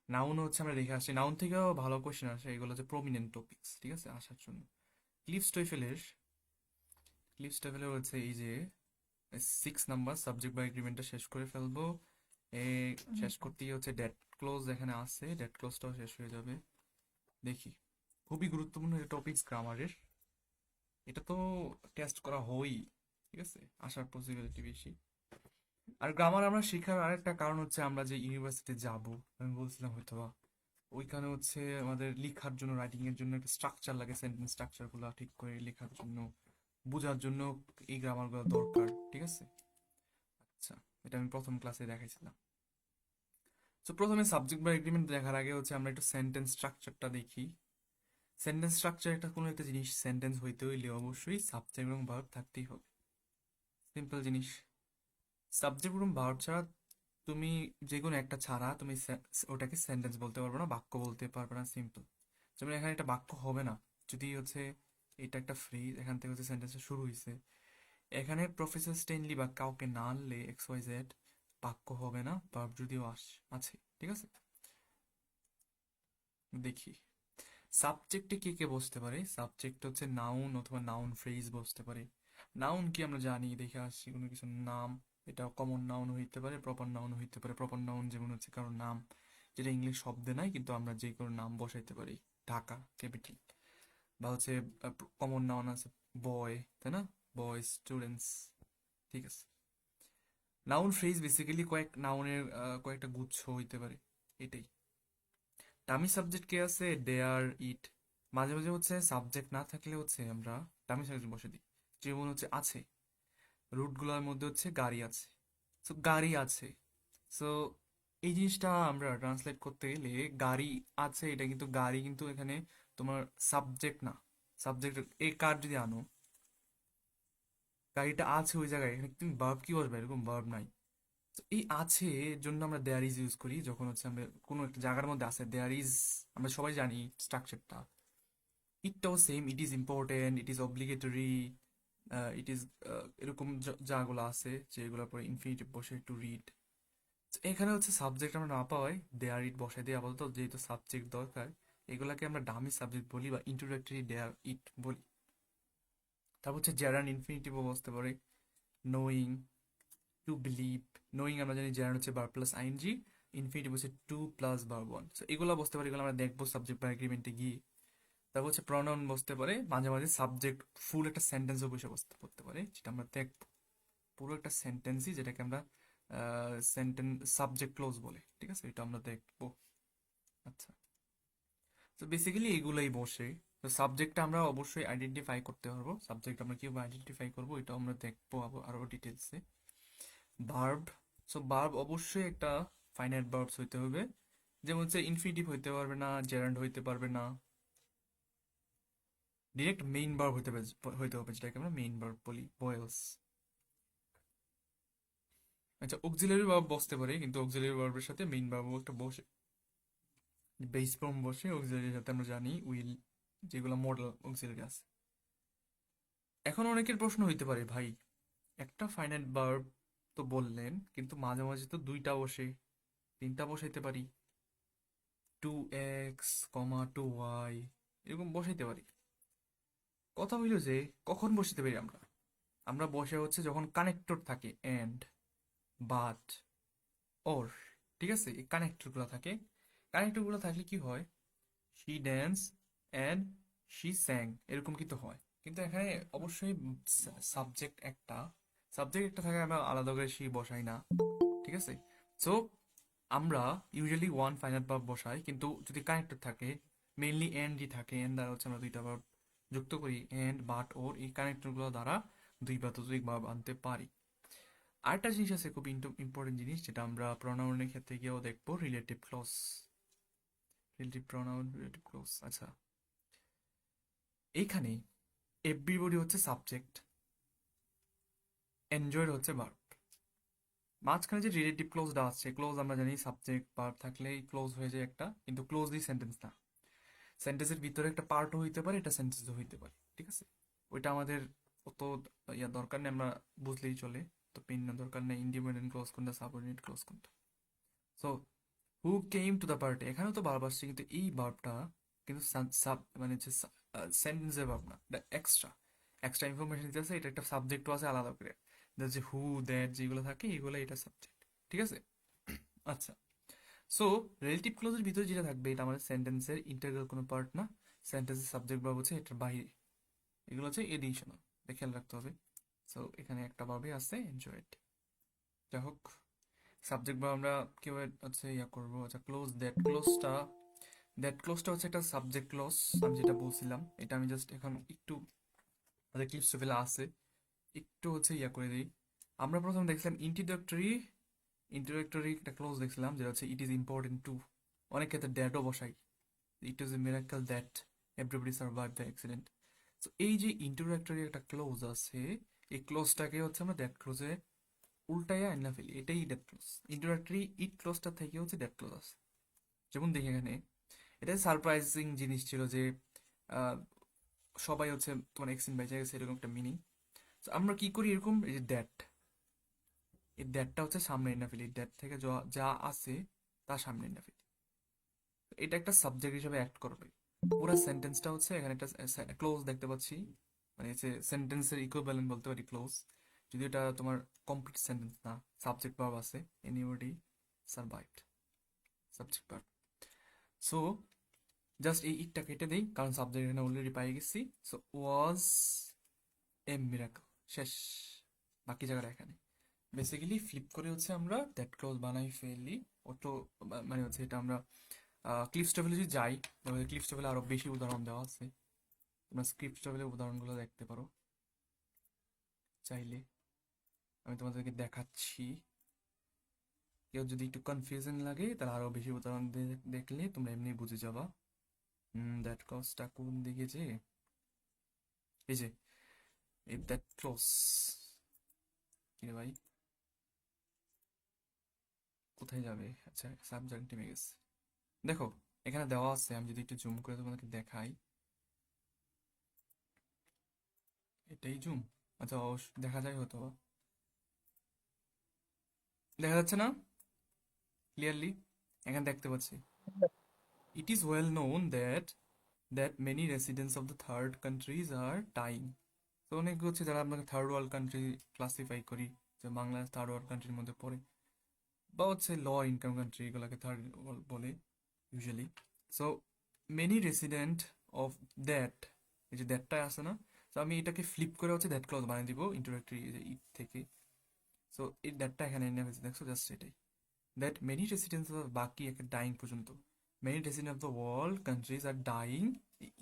Noun হচ্ছে আমরা রেখে আসছি, নাউন থেকেও ভালো কোশ্চেন আসে, এগুলো হচ্ছে প্রমিনেন্ট টপিকস, ঠিক আছে, আসার জন্য। ক্লিফ স্টোয়েফেলের হচ্ছে এই যে 6 নাম্বার সাবজেক্ট বা এগ্রিমেন্টটা শেষ করে ফেলবো। এ শেষ করতেই হচ্ছে ডেট ক্লোজ এখানে আছে, ডেট ক্লোজটাও শেষ হয়ে যাবে। দেখি, খুবই গুরুত্বপূর্ণ টপিকস গ্রামারের, এটা তো টেস্ট করা হয়ই, ঠিক আছে, আসার পসিবিলিটি বেশি। আর গ্রামার আমরা শেখার আরেকটা কারণ হচ্ছে আমরা যে ইউনিভার্সিটি যাব, আমি বলছিলাম হয়তো বা, ওইখানে হচ্ছে আমাদের লেখার জন্য, রাইটিং এর জন্য একটা স্ট্রাকচার লাগে, সেন্টেন্স স্ট্রাকচার গুলো ঠিক করে লেখার জন্য, বোঝার জন্য এই গ্রামার গুলো দরকার, ঠিক আছে। আচ্ছা, এটা আমি প্রথম ক্লাসে দেখাইছিলাম। তো প্রথমে সাবজেক্ট বা এগ্রিমেন্ট দেখার আগে হচ্ছে আমরা একটু সেন্টেন্স স্ট্রাকচারটা দেখি। সেন্টেন্স স্ট্রাকচার একটা কোনো একটা জিনিস সেন্টেন্স হইতে হইলে অবশ্যই সাবজেক্ট এবং ভার্ব থাকতেই হবে, সিম্পল জিনিস। সাবজেক্ট এবং ভার্ব ছাড়া তুমি, যে কোনো একটা ছাড়া তুমি ওটাকে সেন্টেন্স বলতে পারবে না, বাক্য বলতে পারবে না, সিম্পল। যেমন এখানে একটা বাক্য হবে না যদি হচ্ছে এটা একটা ফ্রেজ, এখান থেকে হচ্ছে সেন্টেন্সটা শুরু হয়েছে, এখানে প্রফেসর স্টেনলি বা কাউকে না আনলে এক্স ওয়াই জেড, বাক্য হবে না, ভার্ব যদিও আছে, ঠিক আছে। দেখি, সাবজেক্টে কে কে বসতে পারে। সাবজেক্ট হচ্ছে নাউন অথবা নাউন ফ্রেজ বসতে পারে। নাউন কি আমরা জানি, দেখে আসছি, কোনো কিছু নাম, এটা কমন নাউন হইতে পারে, প্রপার নাউন হইতে পারে। প্রপার নাউন যেমন হচ্ছে কারো নাম, যেটা ইংলিশ শব্দে নাই কিন্তু আমরা যে কোনো নাম বসাইতে পারি, ঢাকা ক্যাপিটাল। বা হচ্ছে কমন নাউন আছে বয়, তাই না, বয়, স্টুডেন্টস, ঠিক আছে। নাউন ফ্রেজ বেসিক্যালি কয়েক নাউনের কয়েকটা গুচ্ছ হইতে পারে, এটাই। ডামি সাবজেক্ট কে আছে দেয়ার, ইট। মাঝে মাঝে হচ্ছে সাবজেক্ট না থাকলে হচ্ছে আমরা ডামি সাবজেক্ট বসে দিই, যেমন হচ্ছে আছে, রুটগুলোর মধ্যে হচ্ছে গাড়ি আছে, সো গাড়ি আছে। সো এই জিনিসটা আমরা ট্রান্সলেট করতে গেলে, গাড়ি আছে, এটা কিন্তু গাড়ি কিন্তু এখানে তোমার সাবজেক্ট না। সাবজেক্ট এ কার যদি আনো, গাড়িটা আছে ওই জায়গায়, এখানে তুমি ভার্ব কি বসবে, এরকম ভার্ব নাই। তো এই আছে এর জন্য আমরা দেয়ার ইজ ইউজ করি, যখন হচ্ছে আমরা কোনো একটা জায়গার মধ্যে আছে দেয়ার ইজ, আমরা সবাই জানি স্ট্রাকচারটা। ইটটাও same, it is important, it is obligatory, it is, এরকম যাগুলো আছে যেগুলোর পরে ইনফিনিটিভ বসে টু রিড। এখানে হচ্ছে সাবজেক্ট আমরা না পাওয়ায় দেয়ার ইট বসাই দিই আপাতত, যেহেতু সাবজেক্ট দরকার। এগুলাকে আমরা ডামি সাবজেক্ট বলি বা ইন্ট্রোডাক্টরি দেয়ার ইট বলি। তারপর হচ্ছে জেরান্ড ইনফিনিটিভও বসতে পারে, নোয়িং, টু বিলিভ। নোয়িং আমরা জানি জেরান্ড হচ্ছে বার প্লাস আইএনজি, ইনফিনিটিভ হচ্ছে টু প্লাস বার ওয়ান। সো এগুলো বসতে পারে, এগুলো আমরা দেখবো সাবজেক্ট বা এগ্রিমেন্টে গিয়ে। তারপর হচ্ছে প্রনাউন বসতে পারে, মাঝে মাঝে সাবজেক্ট ফুল একটা সেন্টেন্সও বসে বসতে পড়তে পারে, যেটা আমরা দেখবো। পুরো একটা সেন্টেন্সই, যেটাকে আমরা সেন্টেন্স সাবজেক্ট ক্লোজ বলে, ঠিক আছে, এটা আমরা দেখবো। আচ্ছা, তো বেসিক্যালি এগুলাই বসে। তো সাবজেক্টটা আমরা অবশ্যই আইডেন্টিফাই করতে পারবো, সাবজেক্ট আমরা কিভাবে আইডেন্টিফাই করবো এটাও আমরা দেখবো আরো ডিটেলসে। ভার্ব, সো ভার্ব অবশ্যই একটা ফাইনাইট ভার্বস হইতে হবে, যেমন হচ্ছে ইনফিনিটিভ হইতে পারবে না, জেরান্ড হইতে পারবে না, ডিরেক্ট মেইন ভার্ব হইতে হবে, যেটাকে আমরা মেইন ভার্ব বলি, বয়েলস। আচ্ছা, অক্সিলারি ভার্ব বসতে পারে, কিন্তু অক্সিলারি ভার্বের সাথে মেইন ভার্ব একটা বসে, বেস ফর্ম বসে অক্সিলারির সাথে, আমরা জানি উইল, যেগুলো মডেল অক্সিলারি আছে। এখন অনেকের প্রশ্ন হইতে পারে, ভাই একটা ফাইনাইট ভার্ব তো বললেন, কিন্তু মাঝে মাঝে তো দুইটা বসে, তিনটা বসাইতে পারি, two X comma two Y, এরকম বসাইতে পারি। কথা হইল যে কখন বসাতে পারি আমরা, আমরা বসে হচ্ছে যখন কানেক্টর থাকে, এন্ড, বাট, ওর, ঠিক আছে, এই কানেক্টর গুলো থাকে। কানেক্টর গুলো থাকলে কি হয়, শি ড্যান্স অ্যান্ড শি স্যাং, এরকম কিন্তু হয়। কিন্তু এখানে অবশ্যই সাবজেক্ট একটা থাকে, আমরা আলাদা করে শি বসাই না, ঠিক আছে। সো আমরা ইউজুয়ালি ওয়ান ফাইনাল ভার্ব বসাই, কিন্তু যদি কানেক্টর থাকে, মেইনলি এন্ডই থাকে, এন্ড দ্বারা হচ্ছে আমরা দুইটা ভার্ব যুক্ত করি, এন্ড, বাট, ওর, এই কানেক্টর গুলো দ্বারা দুই বা ততোধিক ভার্ব আনতে পারি। আরেকটা জিনিস আছে খুব ইম্পর্টেন্ট জিনিস, যেটা আমরা প্রনাউনের ক্ষেত্রে গিয়েও দেখবো, relative clause. Relative pronoun, relative clause, আচ্ছা, এইখানে এভরিবডি হচ্ছে সাবজেক্ট, এনজয়েড হচ্ছে ভার্ব। মাঝখানে যে রিলেটিভ ক্লোজটা আছে, ক্লোজ আমরা জানি সাবজেক্ট ভার্ব থাকলেই ক্লোজ হয়ে যায় একটা, কিন্তু ক্লোজলি সেন্টেন্স না, সেন্টেন্সের ভিতরে একটা পার্টও হইতে পারে, এটা সেন্টেন্সও হইতে পারে, ঠিক আছে। ওইটা আমাদের অত দরকার নেই, আমরা বুঝলেই চলে। তো পেন দরকার নেই ইন্ডিপেন্ডেন্ট ক্লোজ কোনটা, সাবঅর্ডিনেট ক্লোজ কোনটা। So who came to the party, এখানেও তো ভার্ব আসছে, কিন্তু এই ভার্বটা কিন্তু সাব মানে হচ্ছে সেন্টেন্সের ভার্ব না, এটা এক্সট্রা এক্সট্রা ইনফরমেশন দিতেছে, এটা একটা সাবজেক্টও আছে আলাদা করে, যে হু দ্যাট যেগুলো থাকে এগুলো এটা সাবজেক্ট, ঠিক আছে। আচ্ছা, সো রিলেটিভ ক্লোজের ভিতরে যেটা থাকবে এটা আমাদের সেন্টেন্সের ইন্টারগ্রাল কোনো পার্ট না, সেন্টেন্সের সাবজেক্ট ভার্ব হচ্ছে এটার বাইরে, এগুলো হচ্ছে এডিশনাল, খেয়াল রাখতে হবে। সো এখানে একটা ভাবে আছে এনজয়েড। যাই হোক, সাবজেক্ট ভার্ব আমরা কিভাবে হচ্ছে ইয়া করবো, আচ্ছা ক্লোজ, দ্যাট ক্লোজটা হচ্ছে একটা সাবজেক্ট ক্লোজ, আমি যেটা বলছিলাম এটা আমি জাস্ট এখন একটু আমাদের ক্লিপস ফেলা আছে, একটু হচ্ছে ইয়া করে দিই। আমরা প্রথম দেখছিলাম ইন্ট্রোডাক্টরি একটা ক্লোজ দেখছিলাম, যেটা হচ্ছে ইট ইজ ইম্পর্টেন্ট টু, অনেক ক্ষেত্রে দ্যাটও বসাই, it is a miracle that everybody survive the accident. তো এই যে ইন্ট্রোডাক্টরি একটা ক্লোজ আছে, এই ক্লোজটাকে হচ্ছে আমরা দ্যাট ক্লোজে উল্টাইয়া আইনা ফেলি, এটাই দ্যাট ক্লোজ। ইন্ট্রোডাক্টরি ইট ক্লোজটা থেকে হচ্ছে দ্যাট ক্লোজ আছে। যেমন দেখি এখানে, এটা সারপ্রাইজিং জিনিস ছিল যে আহ, সবাই হচ্ছে তোমার এক্সিডেন্ট বেঁচে গেছে, এরকম একটা মিনিং। আমরা কি করি এরকম, এই যে দ্যাট, এই দ্যাটটা হচ্ছে সামনে এনে ফেলি, দ্যাট থেকে যা যা আছে তা সামনে এনে ফেলি, এটা একটা সাবজেক্ট হিসেবে অ্যাক্ট করবে। পুরো সেন্টেন্সটা হচ্ছে এখানে একটা ক্লোজ দেখতে পাচ্ছি, মানে হচ্ছে সেন্টেন্সের ইকুইভ্যালেন্ট বলতে পারি ক্লোজ, যদি এটা তোমার কমপ্লিট সেন্টেন্স না, সাবজেক্ট ভার্ব আছে, anybody সারভাইভড, subject verb. So just এই ইটটা কেটে দেই, কারণ সাবজেক্ট এখানে অলরেডি পাই গেছি। সো ওয়াজ এ মিরাকল, শেষ, বাকি জায়গাটা এখানে বেসিক্যালি ফ্লিপ করে হচ্ছে আমরা দ্যাট ক্লোজ বানাই ফেলি। অটো মানে হচ্ছে এটা আমরা ক্লিপস টেবিলে যদি যাই, তাহলে ক্লিপস টেবিলে আরো বেশি উদাহরণ দেওয়া আছে, তোমরা স্ক্রিপ্ট টেবিলে উদাহরণগুলো দেখতে পারো চাইলে, আমি তোমাদেরকে দেখাচ্ছি। কেউ যদি একটু কনফিউশন লাগে তাহলে আরো বেশি উদাহরণ দেখলে তোমরা এমনি বুঝে যাবা। দ্যাট ক্লোজটা কোন দিকে যে, এই যে এই দ্যাট ক্লোজ, কি রে ভাই, কোথায় যাবে, আচ্ছা সাবজেক্ট টিমে গেছে, দেখো এখানে দেওয়া আছে, আমি যদি একটু জুম করে তোমাদেরকে দেখাই, এটাই জুম, আচ্ছা দেখা যায় হয়তো, দেখা যাচ্ছে না ক্লিয়ারলি, এখানে দেখতে পাচ্ছি, it is well known that many residents of the third countries are dyeing. তো অনেক হচ্ছে যারা আপনাকে থার্ড ওয়ার্ল্ড কান্ট্রি ক্লাসিফাই করি, যে বাংলাদেশ থার্ড ওয়ার্ল্ড কান্ট্রির মধ্যে পড়ে, বা হচ্ছে ল ইনকাম কান্ট্রি, এগুলোকে থার্ড ওয়ার্ল্ড বলে usually. So many resident of that, এই যে দ্যাটটা আছে না, তো আমি এটাকে ফ্লিপ করে হচ্ছে দ্যাট ক্লজ বানিয়ে দিব ইন্ট্রোডাক্টরি ইট থেকে। সো এই দ্যাটটা এখানে এনে হয়েছে, দেখছো জাস্ট এটাই, দ্যাট মেনি রেসিডেন্টস অফ, বাকি একটা ডাইং পর্যন্ত, many resident of the world countries are dying,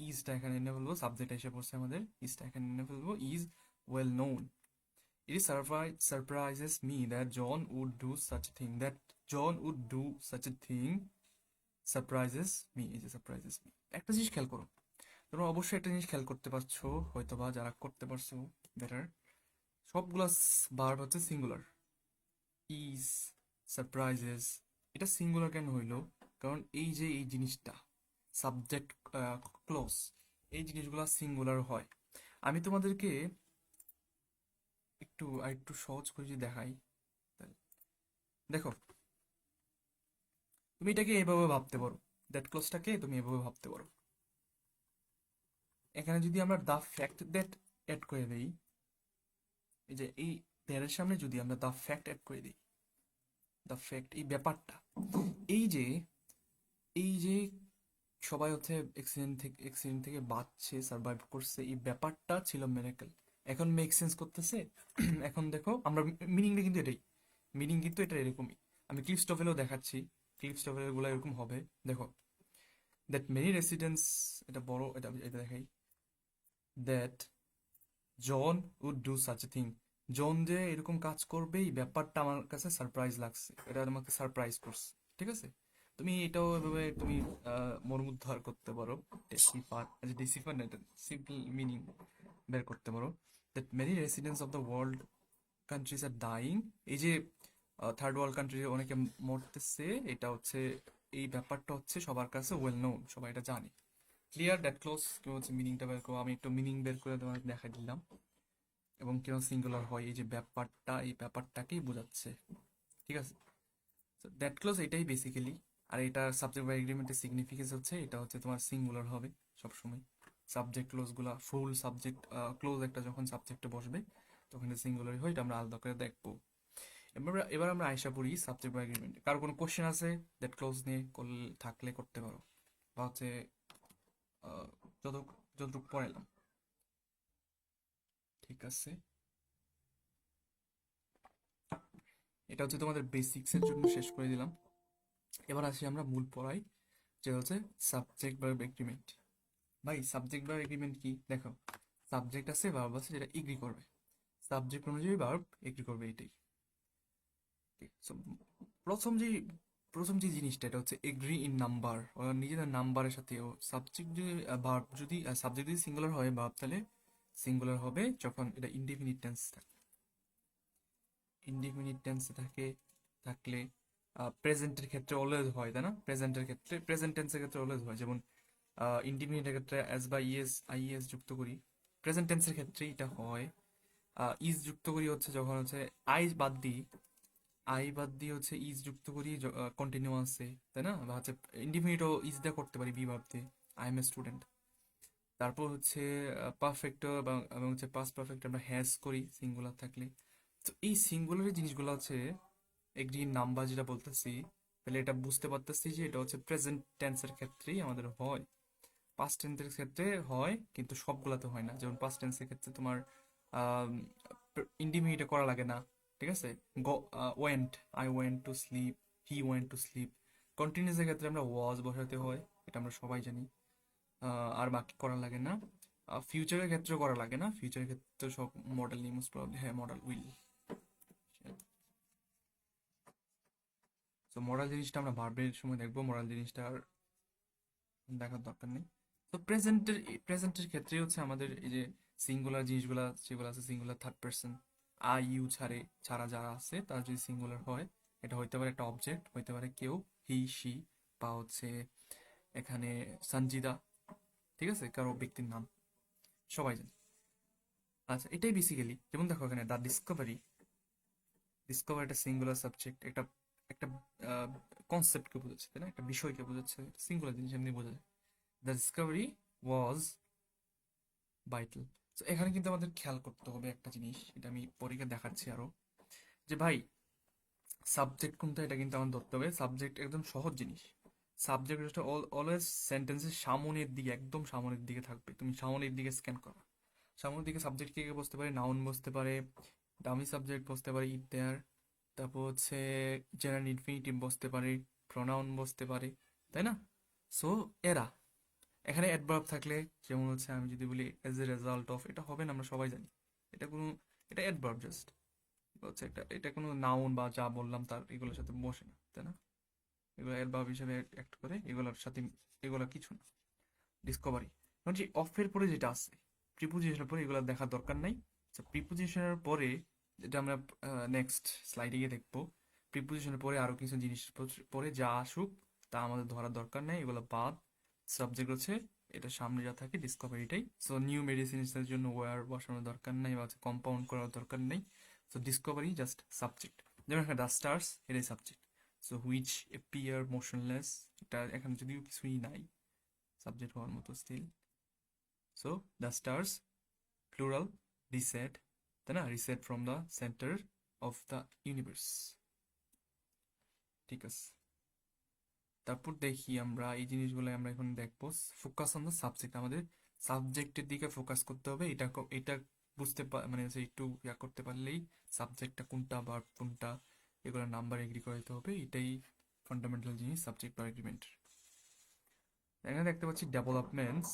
ইজটা এখানে এনে ফেলবো, সাবজেক্ট এসে পড়ছে আমাদের, ইজটা এখানে এনে ফেলবো, is well known. It is surprises me that John would do such a thing. That John would do such a thing surprises me, এই যে সারপ্রাইজেস মি, একটা জিনিস খেয়াল করো, তোমরা অবশ্যই একটা জিনিস খেয়াল করতে পারছো, হয়তো বা যারা করতে পারছো বেটার, সবগুলা ভার্ব হচ্ছে সিঙ্গুলার, ইজ, সারপ্রাইজেস, এটা সিঙ্গুলার কেন হইলো, কারণ এই যে এই জিনিসটা সাবজেক্ট ক্লোজ, এই জিনিসগুলা সিঙ্গুলার হয়। আমি তোমাদেরকে একটু সহজ করে যদি দেখাই, তাহলে দেখো, তুমি এটাকে এভাবে ভাবতে পারো, দ্যাট ক্লোজটাকে তুমি এভাবে ভাবতে পারো, এখানে যদি আমরা দ্য ফ্যাক্ট দ্যাট অ্যাড করে দিই, এই যে এই দেয়ারের সামনে যদি আমরা দ্য ফ্যাক্ট অ্যাড করে দিই, দ্য ফ্যাক্ট এই ব্যাপারটা, এই যে এই যে সবাই হচ্ছে অ্যাক্সিডেন্ট থেকে বাঁচছে, সার্ভাইভ করছে, এই ব্যাপারটা ছিল মেরাকেল, এখন মেক সেন্স করতেছে। এখন দেখো আমরা মিনিংটা কিন্তু এটাই, মিনিং কিন্তু এটা এরকমই, আমি ক্লিপস টফেলেও দেখাচ্ছি, ক্লিপস টফেল গুলো এরকম হবে, দেখো দ্যাট মেনি রেসিডেন্টস, এটা বড়, এটা এটা দেখাই, that John would do such a thing, John যে এরকম কাজ করবে এই ব্যাপারটা আমার কাছে সারপ্রাইজ লাগছে, এটা আমাকে সারপ্রাইজ করছে, ঠিক আছে। তুমি এটাও এভাবে তুমি মর্মুদ্ধার করতে পারো, ডেসিফার, আচ্ছা ডেসিফার না, এটা সিম্পল মিনিং বের করতে পারো, that many residents of the world countries are dyeing, এই যে থার্ড ওয়ার্ল্ড কান্ট্রি অনেকে মরতেছে, এটা হচ্ছে এই ব্যাপারটা হচ্ছে সবার কাছে ওয়েল নোন, সবাই এটা জানে। ক্লিয়ার, দ্যাট ক্লোজ হচ্ছে মিনিংটা বের করো, আমি একটু মিনিং বের করে তোমাকে দেখাই দিলাম, এবং কেন সিঙ্গুলার হয়, এই যে ব্যাপারটা, এই ব্যাপারটাকেই বোঝাচ্ছে, ঠিক আছে। দ্যাট ক্লোজ এটাই বেসিক্যালি। আর এটা সাবজেক্ট বা এগ্রিমেন্টের সিগনিফিকেন্স হচ্ছে এটা হচ্ছে তোমার সিঙ্গুলার হবে সবসময়। সাবজেক্ট ক্লোজগুলো ফুল সাবজেক্ট ক্লোজ একটা যখন সাবজেক্টে বসবে তখন এটা সিঙ্গুলারই হয়, এটা আমরা আলাদা করে দেখবো। এবার আমরা আয়সা পড়ি সাবজেক্ট বা এগ্রিমেন্ট। কারো কোনো কোশ্চেন আছে দ্যাট ক্লোজ নিয়ে থাকলে করতে পারো, বা হচ্ছে আহ, যত যতটুকু পড়াইলাম। ঠিক আছে, এটা হচ্ছে তোমাদের বেসিক্সের জন্য শেষ করে দিলাম। এবার আসি আমরা মূল পড়াই, যে হচ্ছে সাবজেক্ট ভার্ব এগ্রিমেন্ট। ভাই সাবজেক্ট ভার্ব এগ্রিমেন্ট কি দেখো, সাবজেক্ট আছে ভার্ব আছে যেটা এগ্রি করবে, সাবজেক্ট অনুযায়ী ভার্ব এগ্রি করবে, এটাই। ঠিক so, প্রথম যে প্রথম যে জিনিসটা এটা হচ্ছে এগ্রি ইন নাম্বার, ওরা নিজেদের নাম্বারের সাথে সাবজেক্ট যদি ভার্ব যদি সাবজেক্ট যদি সিঙ্গুলার হয় ভার্ব তাহলে সিঙ্গুলার হবে যখন এটা ইনডিফিনিট টেন্স থাকে। ইনডিফিনিট টেন্সে থাকলে প্রেজেন্টের ক্ষেত্রে অলওয়েজ হয়, তাই না? প্রেজেন্টের ক্ষেত্রে প্রেজেন্ট টেন্সের ক্ষেত্রে অলওয়েজ হয়, যেমন ইনডিফিনিটের ক্ষেত্রে অ্যাজ বা ইএস আইএস যুক্ত করি, প্রেজেন্ট টেন্সের ক্ষেত্রে এটা হয়। ইজ যুক্ত করি হচ্ছে যখন হচ্ছে আই বাদ দিয়ে হচ্ছে ইজ যুক্ত করি কন্টিনিউয়াসে, তাই না? বা হচ্ছে ইনডিফিনিটও ইজ দিয়ে করতে পারি বি ভার্ব দিয়ে, আই এম এ স্টুডেন্ট। তারপর হচ্ছে পারফেক্ট এবং হচ্ছে পাস্ট পারফেক্ট আমরা হ্যাজ করি সিঙ্গুলার থাকলে। তো এই সিঙ্গুলার জিনিসগুলো হচ্ছে এগ্রি নাম্বার যেটা বলতেছি, তাহলে এটা বুঝতে পারতেছি যে এটা হচ্ছে প্রেজেন্ট টেন্সের ক্ষেত্রেই আমাদের হয়, পাস্ট টেন্সের ক্ষেত্রে হয় কিন্তু সবগুলাতে হয় না। যেমন পাস্ট টেন্সের ক্ষেত্রে তোমার ইন্ডিমিনেট করা লাগে না, ঠিক আছে? Went, I went to sleep, he went to sleep. কন্টিনিউসের ক্ষেত্রে আমরা ওয়াজ বসাতে হয়, এটা আমরা সবাই জানি। আর বাকি করা লাগে না। ফিউচারের ক্ষেত্রে করা লাগে না, ফিউচারের ক্ষেত্রে সব মডেল নিয়ে মোস্ট প্রবাবলি, হ্যাঁ মডেল উইল। তো মডেল জিনিসটা আমরা ভার্বের সময় দেখবো, মডেল জিনিসটা আর দেখার দরকার নেই। তো প্রেজেন্টের ক্ষেত্রে হচ্ছে আমাদের এই যে সিঙ্গুলার জিনিসগুলা যেগুলো আছে, singular third person I U ছাড়া যারা আছে তারা যদি সিঙ্গুলার হয়, এটা হইতে পারে একটা অবজেক্ট, হইতে পারে কেউ, হি সি, বা হচ্ছে এখানে সঞ্জিদা, ঠিক আছে, কারো ব্যক্তির নাম, সবাই জানে। আচ্ছা এটাই বেসিক্যালি, যেমন দেখো এখানে দ্য ডিসকভারি, ডিসকভার একটা সিঙ্গুলার সাবজেক্ট, একটা একটা কনসেপ্টকে বোঝাচ্ছে, তাই না? একটা বিষয়কে বোঝাচ্ছে, সিঙ্গুলার জিনিস এমনি বোঝা যায়। The Discovery was vital. তো এখানে কিন্তু আমাদের খেয়াল করতে হবে একটা জিনিস, এটা আমি পরীক্ষা দেখাচ্ছি আরো, যে ভাই সাবজেক্ট কোনটা এটা কিন্তু আমার ধরতে হবে। সাবজেক্ট একদম সহজ জিনিস, সাবজেক্ট হচ্ছে অলওয়েজ সেন্টেন্সের সামনের দিকে, একদম সামনের দিকে থাকবে, তুমি সামনের দিকে স্ক্যান করো। সামনের দিকে সাবজেক্ট কে কে বসতে পারে, নাউন বসতে পারে, ডামি সাবজেক্ট বসতে পারে, ইট দেয়ার, তারপর হচ্ছে জেনারেল ইনফিনিটিভ বসতে পারে, প্রোনাউন বসতে পারে, তাই না? সো এরা এখানে অ্যাডভার্ব থাকলে, যেমন হচ্ছে আমি যদি বলি এজ এ রেজাল্ট অফ, এটা হবে না, আমরা সবাই জানি। এটা কোনো, এটা অ্যাডভার্ব জাস্ট, হচ্ছে একটা, এটা কোনো নাউন বা যা বললাম তার এগুলোর সাথে বসে না, তাই না? এগুলো অ্যাডভার্ব হিসেবে অ্যাক্ট করে, এগুলোর সাথে এগুলো কিছু না। ডিসকভারি, কারণ যে অফের পরে যেটা আছে, প্রিপোজিশনের পরে, এগুলো দেখার দরকার নাই। প্রিপোজিশনের পরে যেটা আমরা নেক্সট স্লাইডে গিয়ে দেখবো, প্রিপোজিশনের পরে আরো কিছু জিনিস পরে যা আসুক তা আমাদের ধরার দরকার নেই, এগুলো বাদ। সাবজেক্ট হচ্ছে এটা সামনে যা থাকে ডিসকভারিটাই। সো নিউ মেডিসিনের জন্য ওয়ার বসানোর দরকার নেই, বা কম্পাউন্ড করার দরকার নেই। So discovery just subject. যেমন এখানে দ্য স্টার্স, এটাই subject. So which appear motionless, এটা এখানে যদিও কিছুই নাই সাবজেক্ট হওয়ার মতো still. So the stars plural, recede, তাই না? Recede from the centre of the universe. ঠিক আছে, তারপর দেখি আমরা এই জিনিসগুলো আমরা এখন দেখবো। ফোকাস অন দ্য সাবজেক্ট, আমাদের সাবজেক্টের দিকে ফোকাস করতে হবে। এটা বুঝতে মানে হচ্ছে একটু ইয়া করতে পারলেই, সাবজেক্টটা কোনটা বা কোনটা এগুলো নাম্বার এগ্রি করে দিতে হবে, এটাই ফান্ডামেন্টাল জিনিস সাবজেক্ট বা এগ্রিমেন্ট। এখানে দেখতে পাচ্ছি ডেভেলপমেন্টস,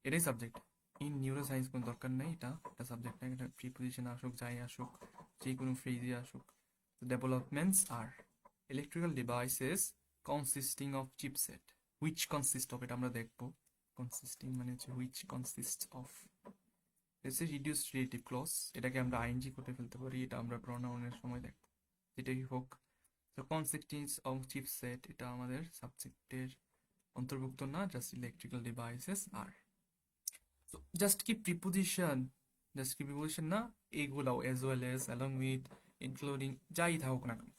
এটাই সাবজেক্ট। ইন নিউরো সায়েন্স কোনো দরকার নেই, এটা সাবজেক্ট না, এটা প্রিপোজিশন আসুক যাই আসুক, যে কোনো ফ্রেজে আসুক। Developments are electrical devices consisting of chipset, which consist of, এটা আমরা দেখবো। কনসিস্টিং মানে হচ্ছে হুইচ কনসিস্ট অফ, এসে রিডিউস রিলেটিভ ক্লজ, এটাকে আমরা আইএনজি করে ফেলতে পারি, এটা আমরা প্রোনাউনের সময় দেখবো, যেটাই হোক। তো কনসিস্টিং অফ চিপসেট এটা আমাদের সাবজেক্টের অন্তর্ভুক্ত না, জাস্ট ইলেকট্রিক্যাল ডিভাইসেস আর। তো জাস্ট কি প্রিপোজিশন না, এগুলাও as well as, along with, including, যাই থাকুক না কেন,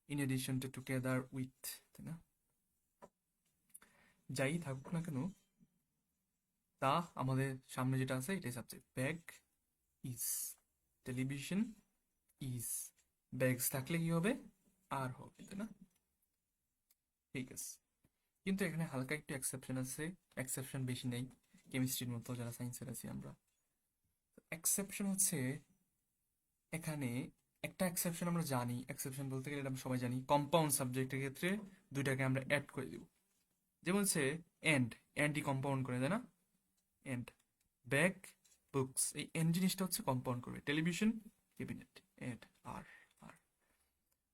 in addition to, together with, তাই না? যাই থাকুক না কেন, তা আমাদের সামনে যেটা আছে এটাই subject. Bag is, television is, bags থাকলে কি হবে, আর হবে, তাই না? ঠিক আছে, কিন্তু এখানে হালকা একটু এক্সেপশন আছে। এক্সেপশন বেশি নেই, কেমিস্ট্রির মতো যারা সায়েন্সের আছি আমরা। এক্সেপশন হচ্ছে এখানে, একটা এক্সেপশন আমরা জানি, এক্সেপশন বলতে গেলে এটা আমরা সবাই জানি, কম্পাউন্ড সাবজেক্টের ক্ষেত্রে দুইটাকে আমরা অ্যাড করে দিব। যেমন হচ্ছে এন্ড, এন্ডই কম্পাউন্ড করে, তাই না? এন্ড, ব্যাগ, বুকস, এই এন্ড জিনিসটা হচ্ছে কম্পাউন্ড করবে। টেলিভিশন, ক্যাবিনেট, এন্ড, আর আর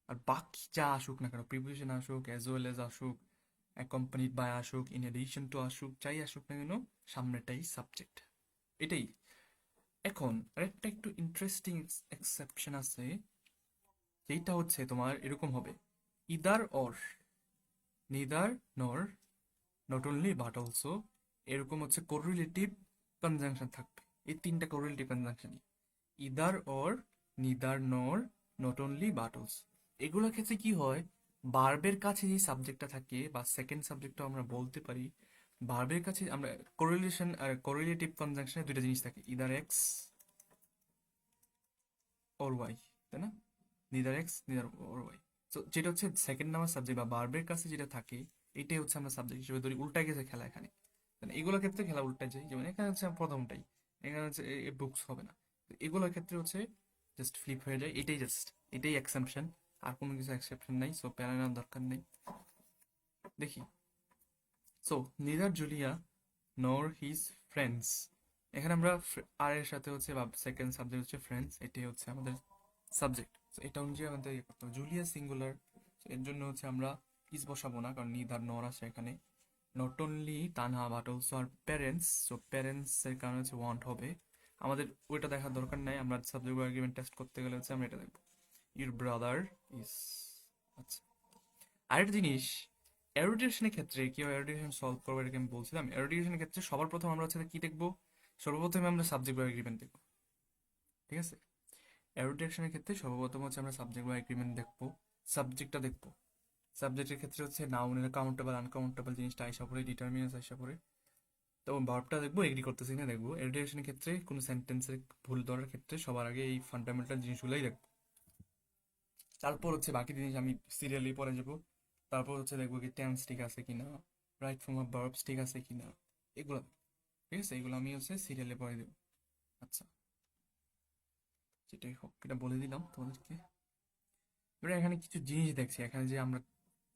আর বাকি যা আসুক না কেন, প্রিপোজিশন আসুক, অ্যাজ ওয়েল এজ আসুক, অ্যাকম্পানিড বাই আসুক, ইন এডিশন টু আসুক, যাই আসুক না কেন, সামনেটাই সাবজেক্ট। এটাই। এখন আরেকটা একটু ইন্টারেস্টিং এক্সেপশন আছে, যেটা হচ্ছে তোমার এরকম হবে, ইদার অর, নিদার নর, নট অনলি বাট অলসো, এরকম হচ্ছে কোরিলেটিভ কনজাংশন থাকবে। এই তিনটা কোরিলেটিভ কনজাংশনই, ইদার অর, নিদার নর, নট অনলি বাট অলসো। এগুলোর ক্ষেত্রে কি হয়, ভার্বের কাছে যে সাবজেক্টটা থাকে বা সেকেন্ড সাবজেক্টটা আমরা বলতে পারি, ভার্বের কাছে আমরা কোরিলেশন আর কোরিলেটিভ কনজাংশনে দুইটা জিনিস থাকে, ইদার এক্স অর ওয়াই, তাই না? Neither X neither or Y. তো যেটা হচ্ছে সেকেন্ড নাম্বার সাবজেক্ট বা ভার্বের কাছে যেটা থাকে, এটাই হচ্ছে আমরা সাবজেক্ট হিসেবে ধরি। উল্টায় গেছে খেলা এখানে, মানে এগুলোর ক্ষেত্রে খেলা উল্টায় যায়। যেমন এখানে হচ্ছে প্রথমটাই, এখানে হচ্ছে বুকস হবে না। তো এগুলোর ক্ষেত্রে হচ্ছে জাস্ট ফ্লিপ হয়ে যায়, এটাই জাস্ট, এটাই এক্সেপশন, আর কোনো কিছু এক্সেপশন নাই। সো প্যারা নেওয়ার দরকার নেই। দেখি, সো নিদার জুলিয়া নর হিজ ফ্রেন্ডস, এখানে আমরা আর এর সাথে হচ্ছে বা সেকেন্ড সাবজেক্ট হচ্ছে ফ্রেন্ডস, এটাই হচ্ছে আমাদের সাবজেক্ট। এটা অনুযায়ী আমাদের ইয়ে করতে হবে। জুলিয়া সিঙ্গুলার, এর জন্য হচ্ছে আমরা ইজ বসাবো না, কারণ নিদার নর আছে এখানে। নট অনলি তা না, but also are parents, so parents এর কারণে হচ্ছে ওয়ান্ট হবে। আমাদের ওইটা দেখার দরকার নাই, আমরা সাবজেক্ট আর্গুমেন্ট টেস্ট করতে গেলে হচ্ছে আমরা এটা দেখবো, ইউর ব্রাদার ইজ। আচ্ছা, আরেকটা জিনিস, এরোটেশনের ক্ষেত্রে কিভাবে এরোটেশন সলভ করবো এটাকে আমি বলছিলাম। এরোটেশনের ক্ষেত্রে সবার প্রথম আমরা হচ্ছে কি দেখবো, সর্বপ্রথমে আমরা সাবজেক্ট এগ্রিমেন্ট দেখবো, ঠিক আছে? এরোটেশনের ক্ষেত্রে সর্বপ্রথম হচ্ছে আমরা সাবজেক্ট বা এগ্রিমেন্ট দেখবো, সাবজেক্টটা দেখবো। সাবজেক্টের ক্ষেত্রে হচ্ছে নাউনের কাউন্টেবল আনকাউন্টেবল জিনিসটা আইসা পড়ে, ডিটারমিনেন্স আইসা পড়ে। তখন ভার্বটা দেখবো, এগ্রি করতেছি না দেখবো। এরোটেশনের ক্ষেত্রে কোনো সেন্টেন্সের ভুল ধরার ক্ষেত্রে সবার আগে এই ফান্ডামেন্টাল জিনিসগুলোই দেখবো। তারপর হচ্ছে বাকি জিনিস আমি সিরিয়ালি পরে যাবো। তারপর হচ্ছে দেখবো কি টেন্স ঠিক আছে কিনা, রাইট ফর্ম অফ ভার্বস ঠিক আছে কিনা, এগুলো। ঠিক আছে, এগুলো আমি হচ্ছে সিরিয়ালে পরে দেবো। আচ্ছা, যেটাই হোক এটা বলে দিলাম তোমাদেরকে। এবার এখানে কিছু জিনিস দেখছি, এখানে যে আমরা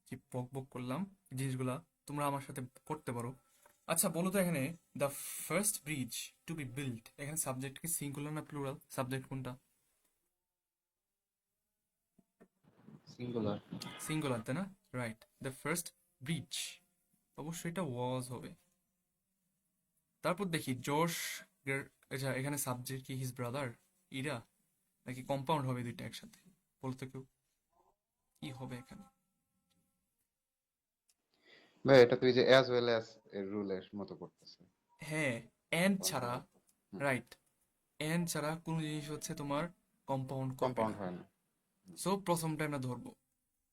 যে বক বক করলাম জিনিসগুলা তোমরা আমার সাথে করতে পারো। আচ্ছা বলো তো, এখানে the first bridge two B build, এখানে সাবজেক্ট কি সিঙ্গুলার না প্লুরাল, সাবজেক্ট কোনটা? সিঙ্গুলার। সিঙ্গুলার, তাই না? রাইট, দ্য ফার্স্ট ব্রিজ, অবশ্যই এটা ওয়াজ হবে। তারপর দেখি জোশ, আচ্ছা এখানে সাবজেক্ট কি হিজ ব্রাদার, ইরা, নাকি কম্পাউন্ড হবে দুইটা একসাথে? বলতে কেউ কি হবে এখানে? ভাই এটা তুই যে অ্যাজ ওয়েল অ্যাজ এর রুলের মতো করতেছে। হ্যাঁ, এন্ড ছাড়া, কম্পাউন্ড। হুম। রাইট, এন্ড ছাড়া কোনো জিনিস হচ্ছে তোমার কম্পাউন্ড করবে কম্পাউন্ড না। হয় না। সো প্রথমটা আমরা ধরবো।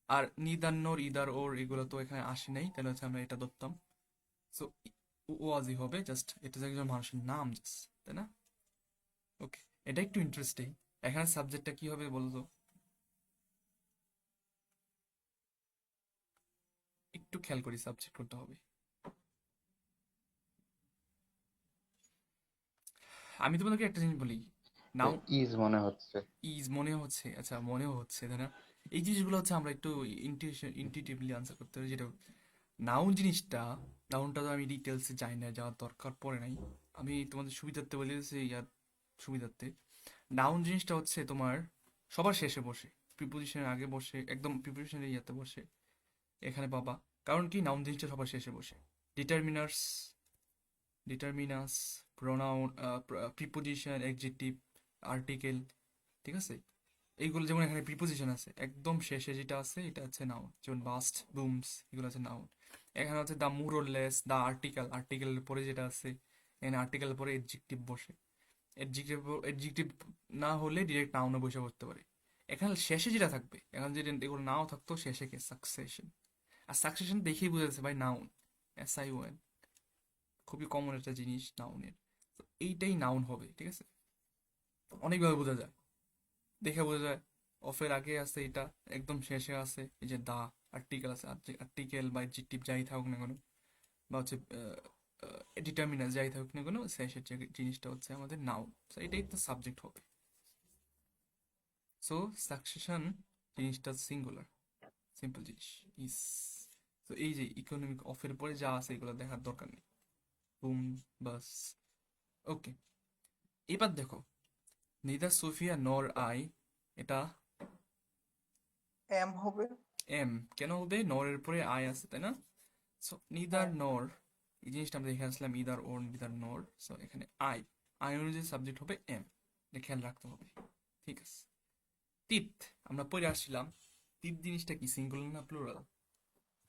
আর নিদার নর ইদার ওর এগুলো তো এখানে আসে নাই, তাহলে হচ্ছে আমরা এটা ধরতাম। সো ওয়াজি হবে, জাস্ট এটা যে একজন মানুষের নাম জাস্ট, তাই না? ওকে, এটা একটু ইন্টারেস্টিং। এখানে সাবজেক্টটা কি হবে বলো তো, একটু খেয়াল করি সাবজেক্ট কোনটা হবে। আমি তোমাদেরকে একটা জিনিস বলি, নাও ইজ মনে হচ্ছে। ইজ মনে হচ্ছে, আচ্ছা মনেও হচ্ছে, তাই না? এই জিনিসগুলো হচ্ছে আমরা একটু ইনটিউটিভলি আনসার করতে পারি। যেটা নাউন জিনিসটা, নাউনটা তো আমি ডিটেলসে যাই না, যাওয়ার দরকার পড়ে নাই। আমি তোমাদের সুবিধার্থে বলে দিয়েছি, ইয়ার সুবিধার্থে। নাউন জিনিসটা হচ্ছে তোমার সবার শেষে বসে, প্রিপোজিশনের আগে বসে, একদম প্রিপোজিশনের ইয়াতে বসে, এখানে পাবা। কারণ কি, নাউন জিনিসটা সবার শেষে বসে। Determiners, determiners, pronoun, preposition, adjective, article, ঠিক আছে? এইগুলো যেমন এখানে প্রিপোজিশন আছে, একদম শেষে যেটা আছে এটা হচ্ছে নাউন, যেমন বাস্ট, বুমস, এগুলো আছে নাউন। এখানে হচ্ছে the more or less, the article, আর্টিকেলের পরে যেটা আছে, এখানে আর্টিকেলের পরে এডজেক্টিভ বসে। এডজেক্টিভ, এডজেক্টিভ না হলে ডিরেক্ট নাউনে বসে পড়তে পারে। এখানে শেষে যেটা থাকবে, এখানে যদি এগুলো নাও থাকতো শেষে কে সাকসেশন, আর সাকসেশন দেখেই বোঝা যাচ্ছে ভাই নাউন। SION, খুবই কমন একটা জিনিস নাউনের। তো এইটাই নাউন হবে, ঠিক আছে? অনেকভাবে বোঝা যায়, দেখে বোঝা যায়। অফের আগে আছে এটা, একদম শেষে আছে এই যে দা, আর্টিকেল আছে, আর্টিকেল বা অ্যাডজেক্টিভ যাই থাকুক না কেন, বা হচ্ছে ডিটারমিনার যাই থাকুক না কেন, শেষের যে জিনিসটা হচ্ছে আমাদের নাউন। তো এটাই তো সাবজেক্ট হবে। সো সাকসেশন জিনিসটা সিঙ্গুলার, সিম্পল জিনিস। ইস, তো এই যে ইকোনমিক অফের পরে যা আছে এগুলো দেখার দরকার নেই। বুম, বাস। ওকে, এবার দেখো, নিদার সোফিয়া নর আই, এটা এম হবে। এম কেন হবে? নরের পরে আই আছে, তাই না? সো নিদার হ্যাঁ, নর, এই জিনিসটা আমরা দেখে আসলাম, ইদার ওর নিদার নর। সো এখানে আই, আই অনুযায়ী সাবজেক্ট হবে এম, এটা খেয়াল রাখতে হবে। ঠিক আছে। টিথ, আমরা পরে আসছিলাম, টিথ জিনিসটা কি, সিঙ্গুলার না প্লুরাল?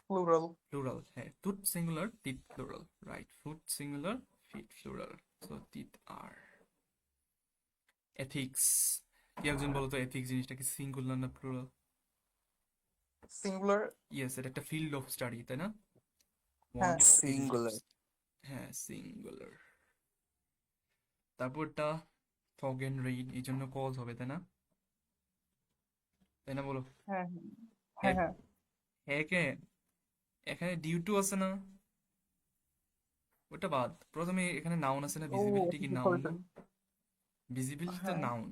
প্লুরাল। প্লুরাল, হ্যাঁ। Tooth singular, teeth plural, right. Foot singular, feet plural. So teeth are. Ethics, কি একজন বলো তো, এথিক্স জিনিসটা কি সিঙ্গুলার না প্লুরাল? সিঙ্গুলার। ইয়েস, এটা একটা ফিল্ড অফ স্টাডি, তাই না? ওয়ান হ্যাঁ, ফিল্ড অফ, সিঙ্গুলার। হ্যাঁ সিঙ্গুলার। তারপরটা ফগ এন্ড রেইন, এই জন্য কজ হবে, তাই না? তাই না বলো? হ্যাঁ, হ্যাঁ, হ্যাঁ, হ্যাঁ। হ্যাঁ কে, এখানে ডিউ টু আছে না, ওটা বাদ। প্রথমে এখানে নাউন আছে না, ও ভিজিবিলিটি কি সরি নাউন? সরি। ভিজিবিলিটি তো হ্যাঁ, নাউন।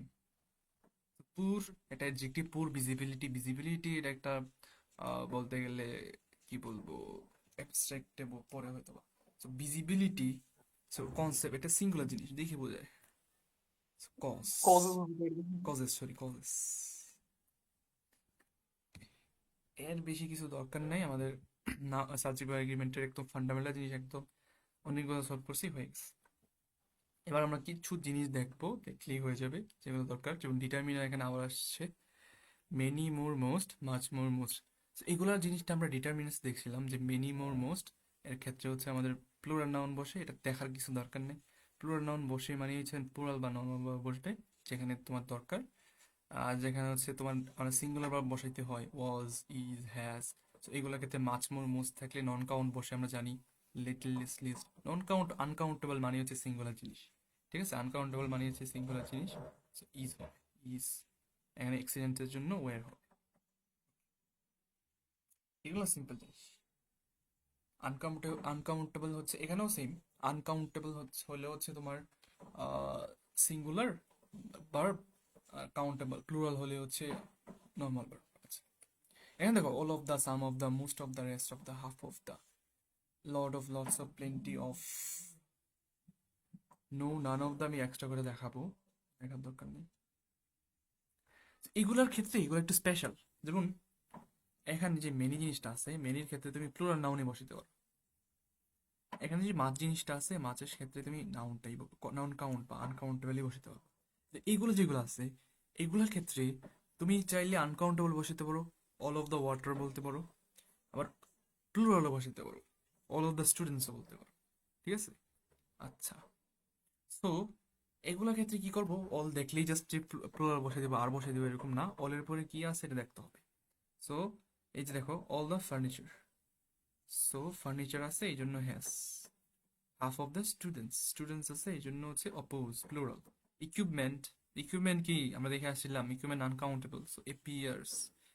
পুর, এটা অ্যাডজেক্টিভ। পুর ভিজিবিলিটি, ভিজিবিলিটি এটা একটা বলতে গেলে কি বলবো, অ্যাবস্ট্রাক্টে পরে হয়তো বা। সো ভিজিবিলিটি, সো কনসেপ্ট, এটা সিঙ্গুলার জিনিস, দেখে বোঝায়। Cause, causes. Causes, sorry causes. এর বেশি কিছু দরকার নাই আমাদের। না, সাবজেক্ট এগ্রিমেন্টের একদম ফান্ডামেন্টাল জিনিস, একদম অনেকগুলো সলভ করছি, হয়ে গেছে। এবার আমরা কিছু জিনিস দেখবো, দেখলেই হয়ে যাবে যেগুলো দরকার। যেমন ডিটারমিনার এখানে আবার আসছে, many more most, much more most. এগুলোর জিনিসটা আমরা ডিটারমিনেন্টস দেখছিলাম, যে মেনি মোর মোস্ট এর ক্ষেত্রে হচ্ছে আমাদের প্লুরাল নাউন বসে, এটা দেখার কিছু দরকার নেই। প্লুরাল নাউন বসে মানে হচ্ছে প্লুরাল বা নর্মাল ভাবে বসবে যেখানে তোমার দরকার। আর যেখানে হচ্ছে তোমার মানে সিঙ্গুলার ভার্ব বসাইতে হয়, ওয়াজ, ইজ, হ্যাজ। তো এগুলোর ক্ষেত্রে মাচ মোর মোস্ট থাকলে নন কাউন্ট বসে, আমরা জানি। Little, list. Non count, uncountable মানে হচ্ছে সিঙ্গুলার জিনিস, ঠিক আছে? আনকাউন্টেবল মানে হচ্ছে সিঙ্গুলার জিনিস। ইজ হবে, ইজ এখানে এক্সিডেন্টের জন্য ওয়ার হবে। এগুলো সিম্পল জিনিস। আনকাউন্টেবল, আনকাউন্টেবল হচ্ছে এখানেও সেম। আনকাউন্টেবল হচ্ছে হলে হচ্ছে তোমার সিঙ্গুলার ভার্ব, কাউন্টেবল প্লুরাল হলে হচ্ছে নর্মাল ভার্ব। আচ্ছা, এখানে দেখো, all of the, some of the, most of the, rest of the, half of the, lot of, lots of, plenty of. No, none of the আমি extra করে দেখাবো, দেখার দরকার নেই। এগুলোর ক্ষেত্রে এগুলো একটু স্পেশাল। যেমন এখানে যে মেনি জিনিসটা আছে, মেনির ক্ষেত্রে তুমি প্লুরাল নাউনে বসাতে পারো। এখানে যে মাছ জিনিসটা আছে, মাছের ক্ষেত্রে তুমি নাউনটাই, নাউন কাউন্ট বা আনকাউন্টেবলই বসাতে পারো। তো এইগুলো যেগুলো আছে, এগুলোর ক্ষেত্রে তুমি চাইলে আনকাউন্টেবল বসাতে পারো, অল অফ দ্য ওয়াটার বলতে পারো, আবার প্লুরালও বসাতে পারো, অল অফ দ্য স্টুডেন্টসও বলতে পারো, ঠিক আছে? আচ্ছা, সো এগুলোর ক্ষেত্রে কি করবো, অল দেখলেই জাস্ট যে প্লুরাল বসে দেবো আর বসে দেবো এরকম না, অলের পরে কি আছে এটা দেখতে হবে। সো এই যে দেখো, all the furniture, so furniture আছে এই জন্য has. Half of the students, students আছে এই জন্য হচ্ছে অপোজ, প্লুরাল। ইকুইপমেন্ট, ইকুইপমেন্ট কি আমরা দেখে আসছিলাম, ইকুইপমেন্ট আনকাউন্টেবল, সো এপিয়ার্স।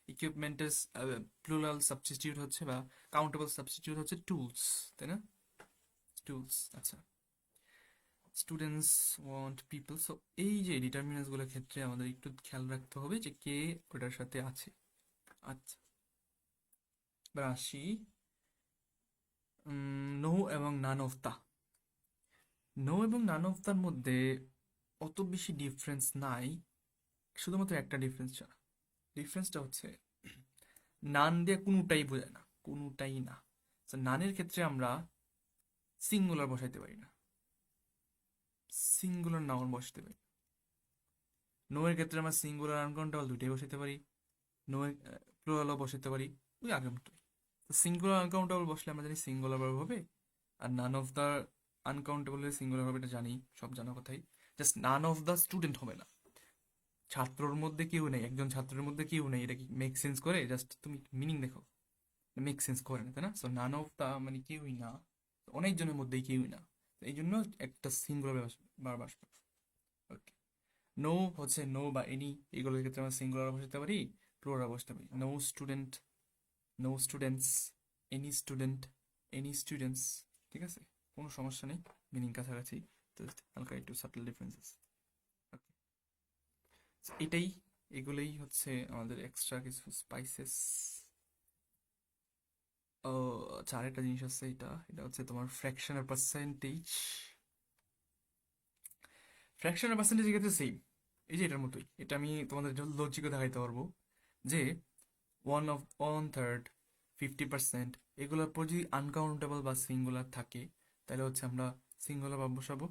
ইকুইপমেন্টের প্লুরাল সাবস্টিটিউট হচ্ছে বা কাউন্টেবল সাবস্টিটিউট হচ্ছে টুলস, তাই না? টুলস। আচ্ছা, স্টুডেন্টস, ওয়ান্ট, পিপল। সো এই যে ডিটারমিনেন্টস গুলোর ক্ষেত্রে আমাদের একটু খেয়াল রাখতে হবে যে কে ওটার সাথে আছে। আচ্ছা, এবার আসি নো এবং নান অফ দা। নো এবং নান অফ দার মধ্যে অত বেশি ডিফারেন্স নাই, শুধুমাত্র একটা ডিফারেন্স ছাড়া। ডিফারেন্সটা হচ্ছে নান দিয়ে কোনোটাই বোঝায় না, কোনোটাই না। তো নানের ক্ষেত্রে আমরা সিঙ্গুলার বসাইতে পারি না, সিঙ্গুলার নাউন বসাতে পারি। নো এর ক্ষেত্রে আমরা সিঙ্গুলার আনকাউন্টেবল দুইটাই বসাতে পারি, নো এর প্লুরালও বসাতে পারি, ওই আগের মতোই। তো সিঙ্গুলার আনকাউন্টেবল বসলে আমরা জানি সিঙ্গুলার ভার্ব হবে, আর none of the uncountable singular হবে, এটা জানি, সব জানা কথাই। Just none of the student হবে না, ছাত্রর মধ্যে কেউ নেই, একজন ছাত্রের মধ্যে কেউ নেই, এটা কি মেক সেন্স করে? জাস্ট তুমি মিনিং দেখো, মেক সেন্স করে না, তাই না? সো নান অফ দা মানে কেউই না, অনেকজনের মধ্যেই কেউই না, এই জন্য একটা সিঙ্গুলার বারবার আসবে। ওকে, নো হচ্ছে নো বা এনি, এগুলোর ক্ষেত্রে আমরা সিঙ্গুলার বসাতে পারি, প্লুরাল বসাতে পারি। No student, no students, any student, any students. ঠিক আছে, কোনো সমস্যা নেই, মিনিং কাছাকাছি, জাস্ট হালকা একটু সাটল ডিফারেন্সেস। ওকে, এটাই, এগুলোই হচ্ছে আমাদের এক্সট্রা কিছু স্পাইসেস। ও আচ্ছা, আরেকটা জিনিস আছে, এটা এটা হচ্ছে তোমার ফ্র্যাকশনের পার্সেন্টেজ। ফ্র্যাকশনের পার্সেন্টেজ ক্ষেত্রে সেম, এই যে এটার মতোই, এটা আমি তোমাদের লজিকও দেখাইতে পারবো যে 1/3, 50%, এগুলোর পর যদি আনকাউন্টেবল বা সিঙ্গুলার থাকে তাহলে হচ্ছে আমরা সিঙ্গুলার ভার্ব বসাবো,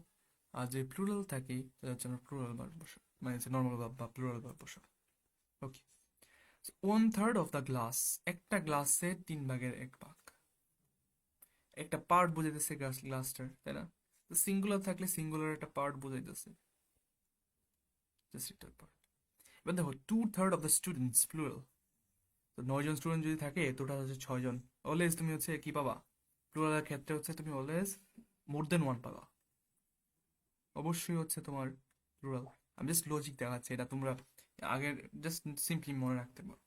আর যদি প্লুরাল থাকে তাহলে হচ্ছে আমরা প্লুরাল ভার্ব বসাবো, মানে হচ্ছে নর্মাল ভার্ব বা প্লুরাল ভার্ব বসাবো। ওকে, 1/3 অফ দ্য গ্লাস, একটা গ্লাসের 3/1 ভাগ, একটা পার্ট বোঝাইতেছে গ্লাসটার, তাই না? তো সিঙ্গুলার থাকলে সিঙ্গুলার একটা পার্ট বোঝাইতেছে, জাস্ট একটা পার্ট। এবার দেখো 2/3 অফ দ্য স্টুডেন্টস প্লুরাল, তো 9 জন স্টুডেন্ট যদি থাকে, টোটাল হচ্ছে 6 জন। অলওয়েজ তুমি হচ্ছে কি পাবা, প্লুরালের ক্ষেত্রে হচ্ছে তুমি অলওয়েজ মোর দেন ওয়ান পাবা, অবশ্যই হচ্ছে তোমার প্লুরাল। আমি জাস্ট লজিক দেখাচ্ছি, এটা তোমরা আগের জাস্ট সিম্পলি মনে রাখতে পারো।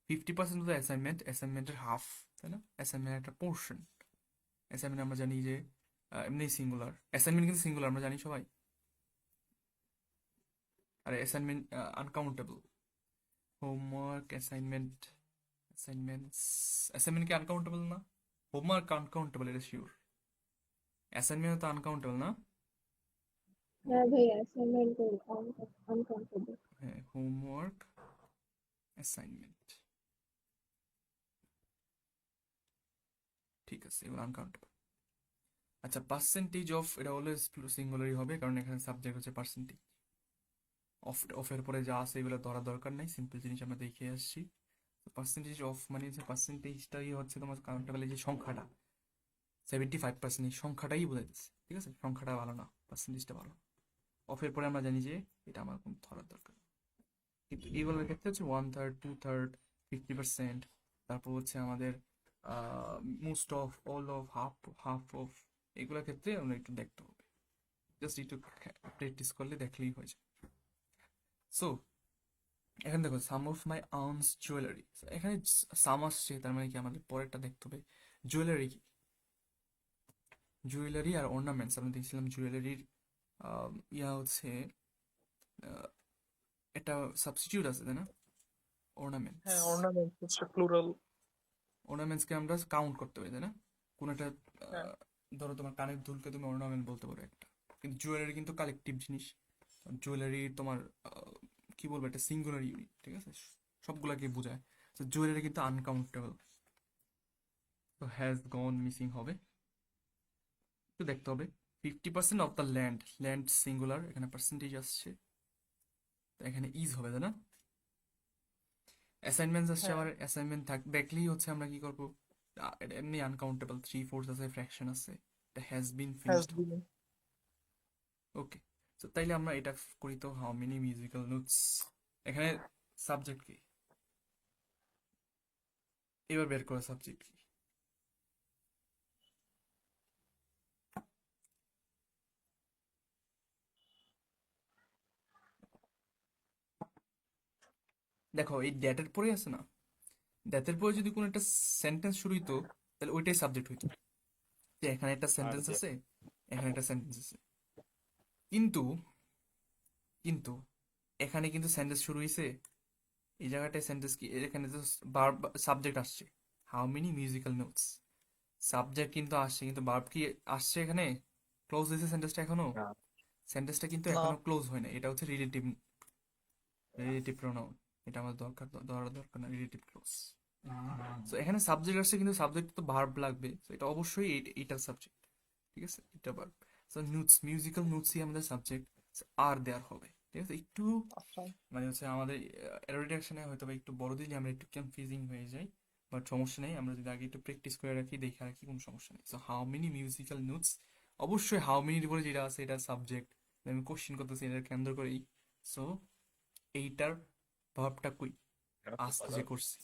50% হলো অ্যাসাইনমেন্ট, অ্যাসাইনমেন্টের হাফ, তাই না? অ্যাসাইনমেন্টের একটা পোর্শন। অ্যাসাইনমেন্ট আমরা জানি যে এমনি সিঙ্গুলার, অ্যাসাইনমেন্ট কিন্তু সিঙ্গুলার আমরা জানি সবাই, আর assignment uncountable. Homework, assignment, assignments, assignment কি আনকাউন্টেবল না? হোমওয়ার্ক আনকাউন্টেবল, এটা শিওর। অ্যাসাইনমেন্ট তো আনকাউন্টেবল না? হ্যাঁ ভাইয়া, অ্যাসাইনমেন্ট আনকাউন্টেবল। হ্যাঁ, হোমওয়ার্ক, অ্যাসাইনমেন্ট, ঠিক আছে, এগুলো আনকাউন্টেবল। আচ্ছা, পার্সেন্টেজ অফ, এটা অলওয়েজ সিঙ্গুলারই হবে, কারণ এখানে সাবজেক্ট হচ্ছে পার্সেন্টেজ। অফের পরে যা আছে এগুলো ধরার দরকার নাই, সিম্পল জিনিস আমরা দেখে আসছি। পার্সেন্টেজ অফ মানে হচ্ছে পার্সেন্টেজটাই হচ্ছে তোমার কাউন্টেবল, যে সংখ্যাটা 75%, এই সংখ্যাটাই বোঝাইতেছে। ঠিক আছে, সংখ্যাটা ভালো না, পার্সেন্টেজটা ভালো। অফের পরে আমরা জানি যে এটা আমার কোনো ধরার দরকার নেই। কিন্তু এইগুলোর ক্ষেত্রে হচ্ছে 1/3, 2/3, 50%, তারপর হচ্ছে আমাদের most of, all of, half, half of, এগুলোর ক্ষেত্রে আমরা একটু দেখতে হবে, জাস্ট একটু প্র্যাকটিস করলে দেখলেই হয়ে যায়। সো এখানে দেখো সাম অফ মাই আর্মস জুয়েলারি, এখানে সাম আসছে, তার মানে কি আমাদের পরেরটা দেখতে হবে জুয়েলারি কি। জুয়েলারি আর অর্নামেন্টস, আমরা দেখছিলাম জুয়েলারির ইয়া হচ্ছে আহ, একটা সাবস্টিটিউট আছে, তাই না? অর্নামেন্টস, হ্যাঁ, অর্নামেন্ট হচ্ছে প্লুরাল। অর্নামেন্টসকে আমরা কাউন্ট করতে পারি, তাই না? কোনো একটা হ্যাঁ, ধরো তোমার কানের দুলকে তুমি অর্নামেন্ট বলতে পারো একটা, কিন্তু জুয়েলারি কিন্তু কালেকটিভ জিনিস। জুয়েলারি তোমার কি বলবো, একটা সিঙ্গুলার ইউনিট, ঠিক আছে, সবগুলাকে বোঝায়। তো জুয়েলারি কিন্তু আনকাউন্টেবল, তো হ্যাজ গন মিসিং হবে, একটু দেখতে হবে। 50% of the land, land singular, এখানে পার্সেন্টেজ আসছে, তো এখানে ইজ হবে, তাই না? অ্যাসাইনমেন্টস আসছে, হ্যাঁ, আমার অ্যাসাইনমেন্ট দেখলেই হচ্ছে আমরা কি করবো, এটা এমনি আনকাউন্টেবল, 3/4 আছে, ফ্র্যাকশন আছে, এটা হ্যাজ বিন হ্যাজ ফিনিশড হবে। বিন। ওকে, তো তাইলে আমরা এটা করি, তো হাউ মেনি মিউজিক্যাল নোটস, এখানে সাবজেক্ট কি, এবার বের করা সাবজেক্ট কি। দেখো এই ড্যাটের পরে আছে না, ড্যাটের পরে যদি কোনো একটা সেন্টেন্স শুরু হইতো তাহলে ওইটাই সাবজেক্ট হইতো, যে এখানে একটা সেন্টেন্স আছে, এখানে একটা সেন্টেন্স আছে, কিন্তু কিন্তু এখানে কিন্তু সেন্টেন্স শুরু হইছে, এই জায়গাটায় সেন্টেন্স কি, এখানে তো সাবজেক্ট আসছে, how many musical notes, subject কিন্তু আসছে, কিন্তু ভার্ব কি আসছে এখানে, ক্লোজ হয়েছে সেন্টেন্সটা এখনো, সেন্টেন্সটা কিন্তু না, এখনো ক্লোজ হয় না, এটা হচ্ছে রিলেটিভ, রিলেটিভ প্রোনাউন, এটা আমাদের ধরার দরকার না, রিলেটিভ ক্লোজ। সো এখানে সাবজেক্ট আসছে, কিন্তু সাবজেক্ট তো ভার্ব লাগবে, তো এটা অবশ্যই এইটার সাবজেক্ট, ঠিক আছে, এটা ভার্ব। সো নোটস, মিউজিক্যাল নোটসই আমাদের সাবজেক্ট, আর দেয়ার হবে, ঠিক আছে। একটু আচ্ছা, মানে হচ্ছে আমাদের রিডাকশনে হয়তো বা একটু বড় দিলে আমরা একটু কনফিউজিং হয়ে যাই, বাট সমস্যা নেই, আমরা যদি আগে একটু প্র্যাকটিস করে রাখি, দেখে রাখি, কোনো সমস্যা নেই। So how many musical notes, অবশ্যই হাউ মেনির উপরে যেটা আছে এটা সাবজেক্ট, আমি কোশ্চেন করতেছি এটা কেন্দ্র করেই। সো এইটার ভাবটা কই, আজকে যে করছি।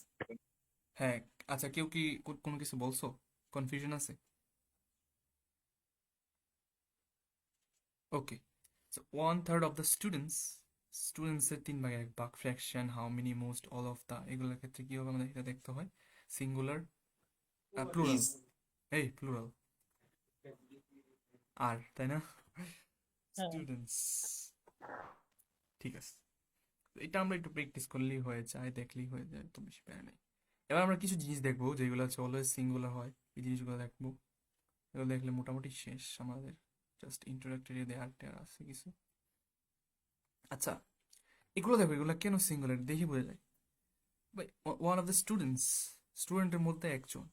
হ্যাঁ, আচ্ছা, কেউ কি কোনো কিছু বলছো, কনফিউশন আছে? ওকে, সো 1/3 অফ দ্য স্টুডেন্টসের 3/1 fraction, how many, most, all of the, এগুলোর ক্ষেত্রে কি হবে আমাদের এটা দেখতে হয় সিঙ্গুলার, প্লুরাল, এই প্লুরাল আর, তাই না? হ্যাঁ স্টুডেন্টস, ঠিক আছে। তো এটা আমরা একটু প্র্যাকটিস করলেই হয়ে যায়, দেখলেই হয়ে যায়, তো বেশি প্যারা নেই। এবার আমরা কিছু জিনিস দেখবো যেগুলো হচ্ছে অলওয়েজ সিঙ্গুলার হয়, এই জিনিসগুলো দেখবো। এগুলো দেখলে মোটামুটি শেষ আমাদের, জাস্ট ইন্ট্রোডাক্টরি দেয়ার টেয়ার আছে কিছু। আচ্ছা, এগুলো দেখো, এগুলো কেন সিঙ্গুলার দেখি বোঝা যায়। ভাই, ওয়ান অফ দ্য স্টুডেন্টের মধ্যে একজন,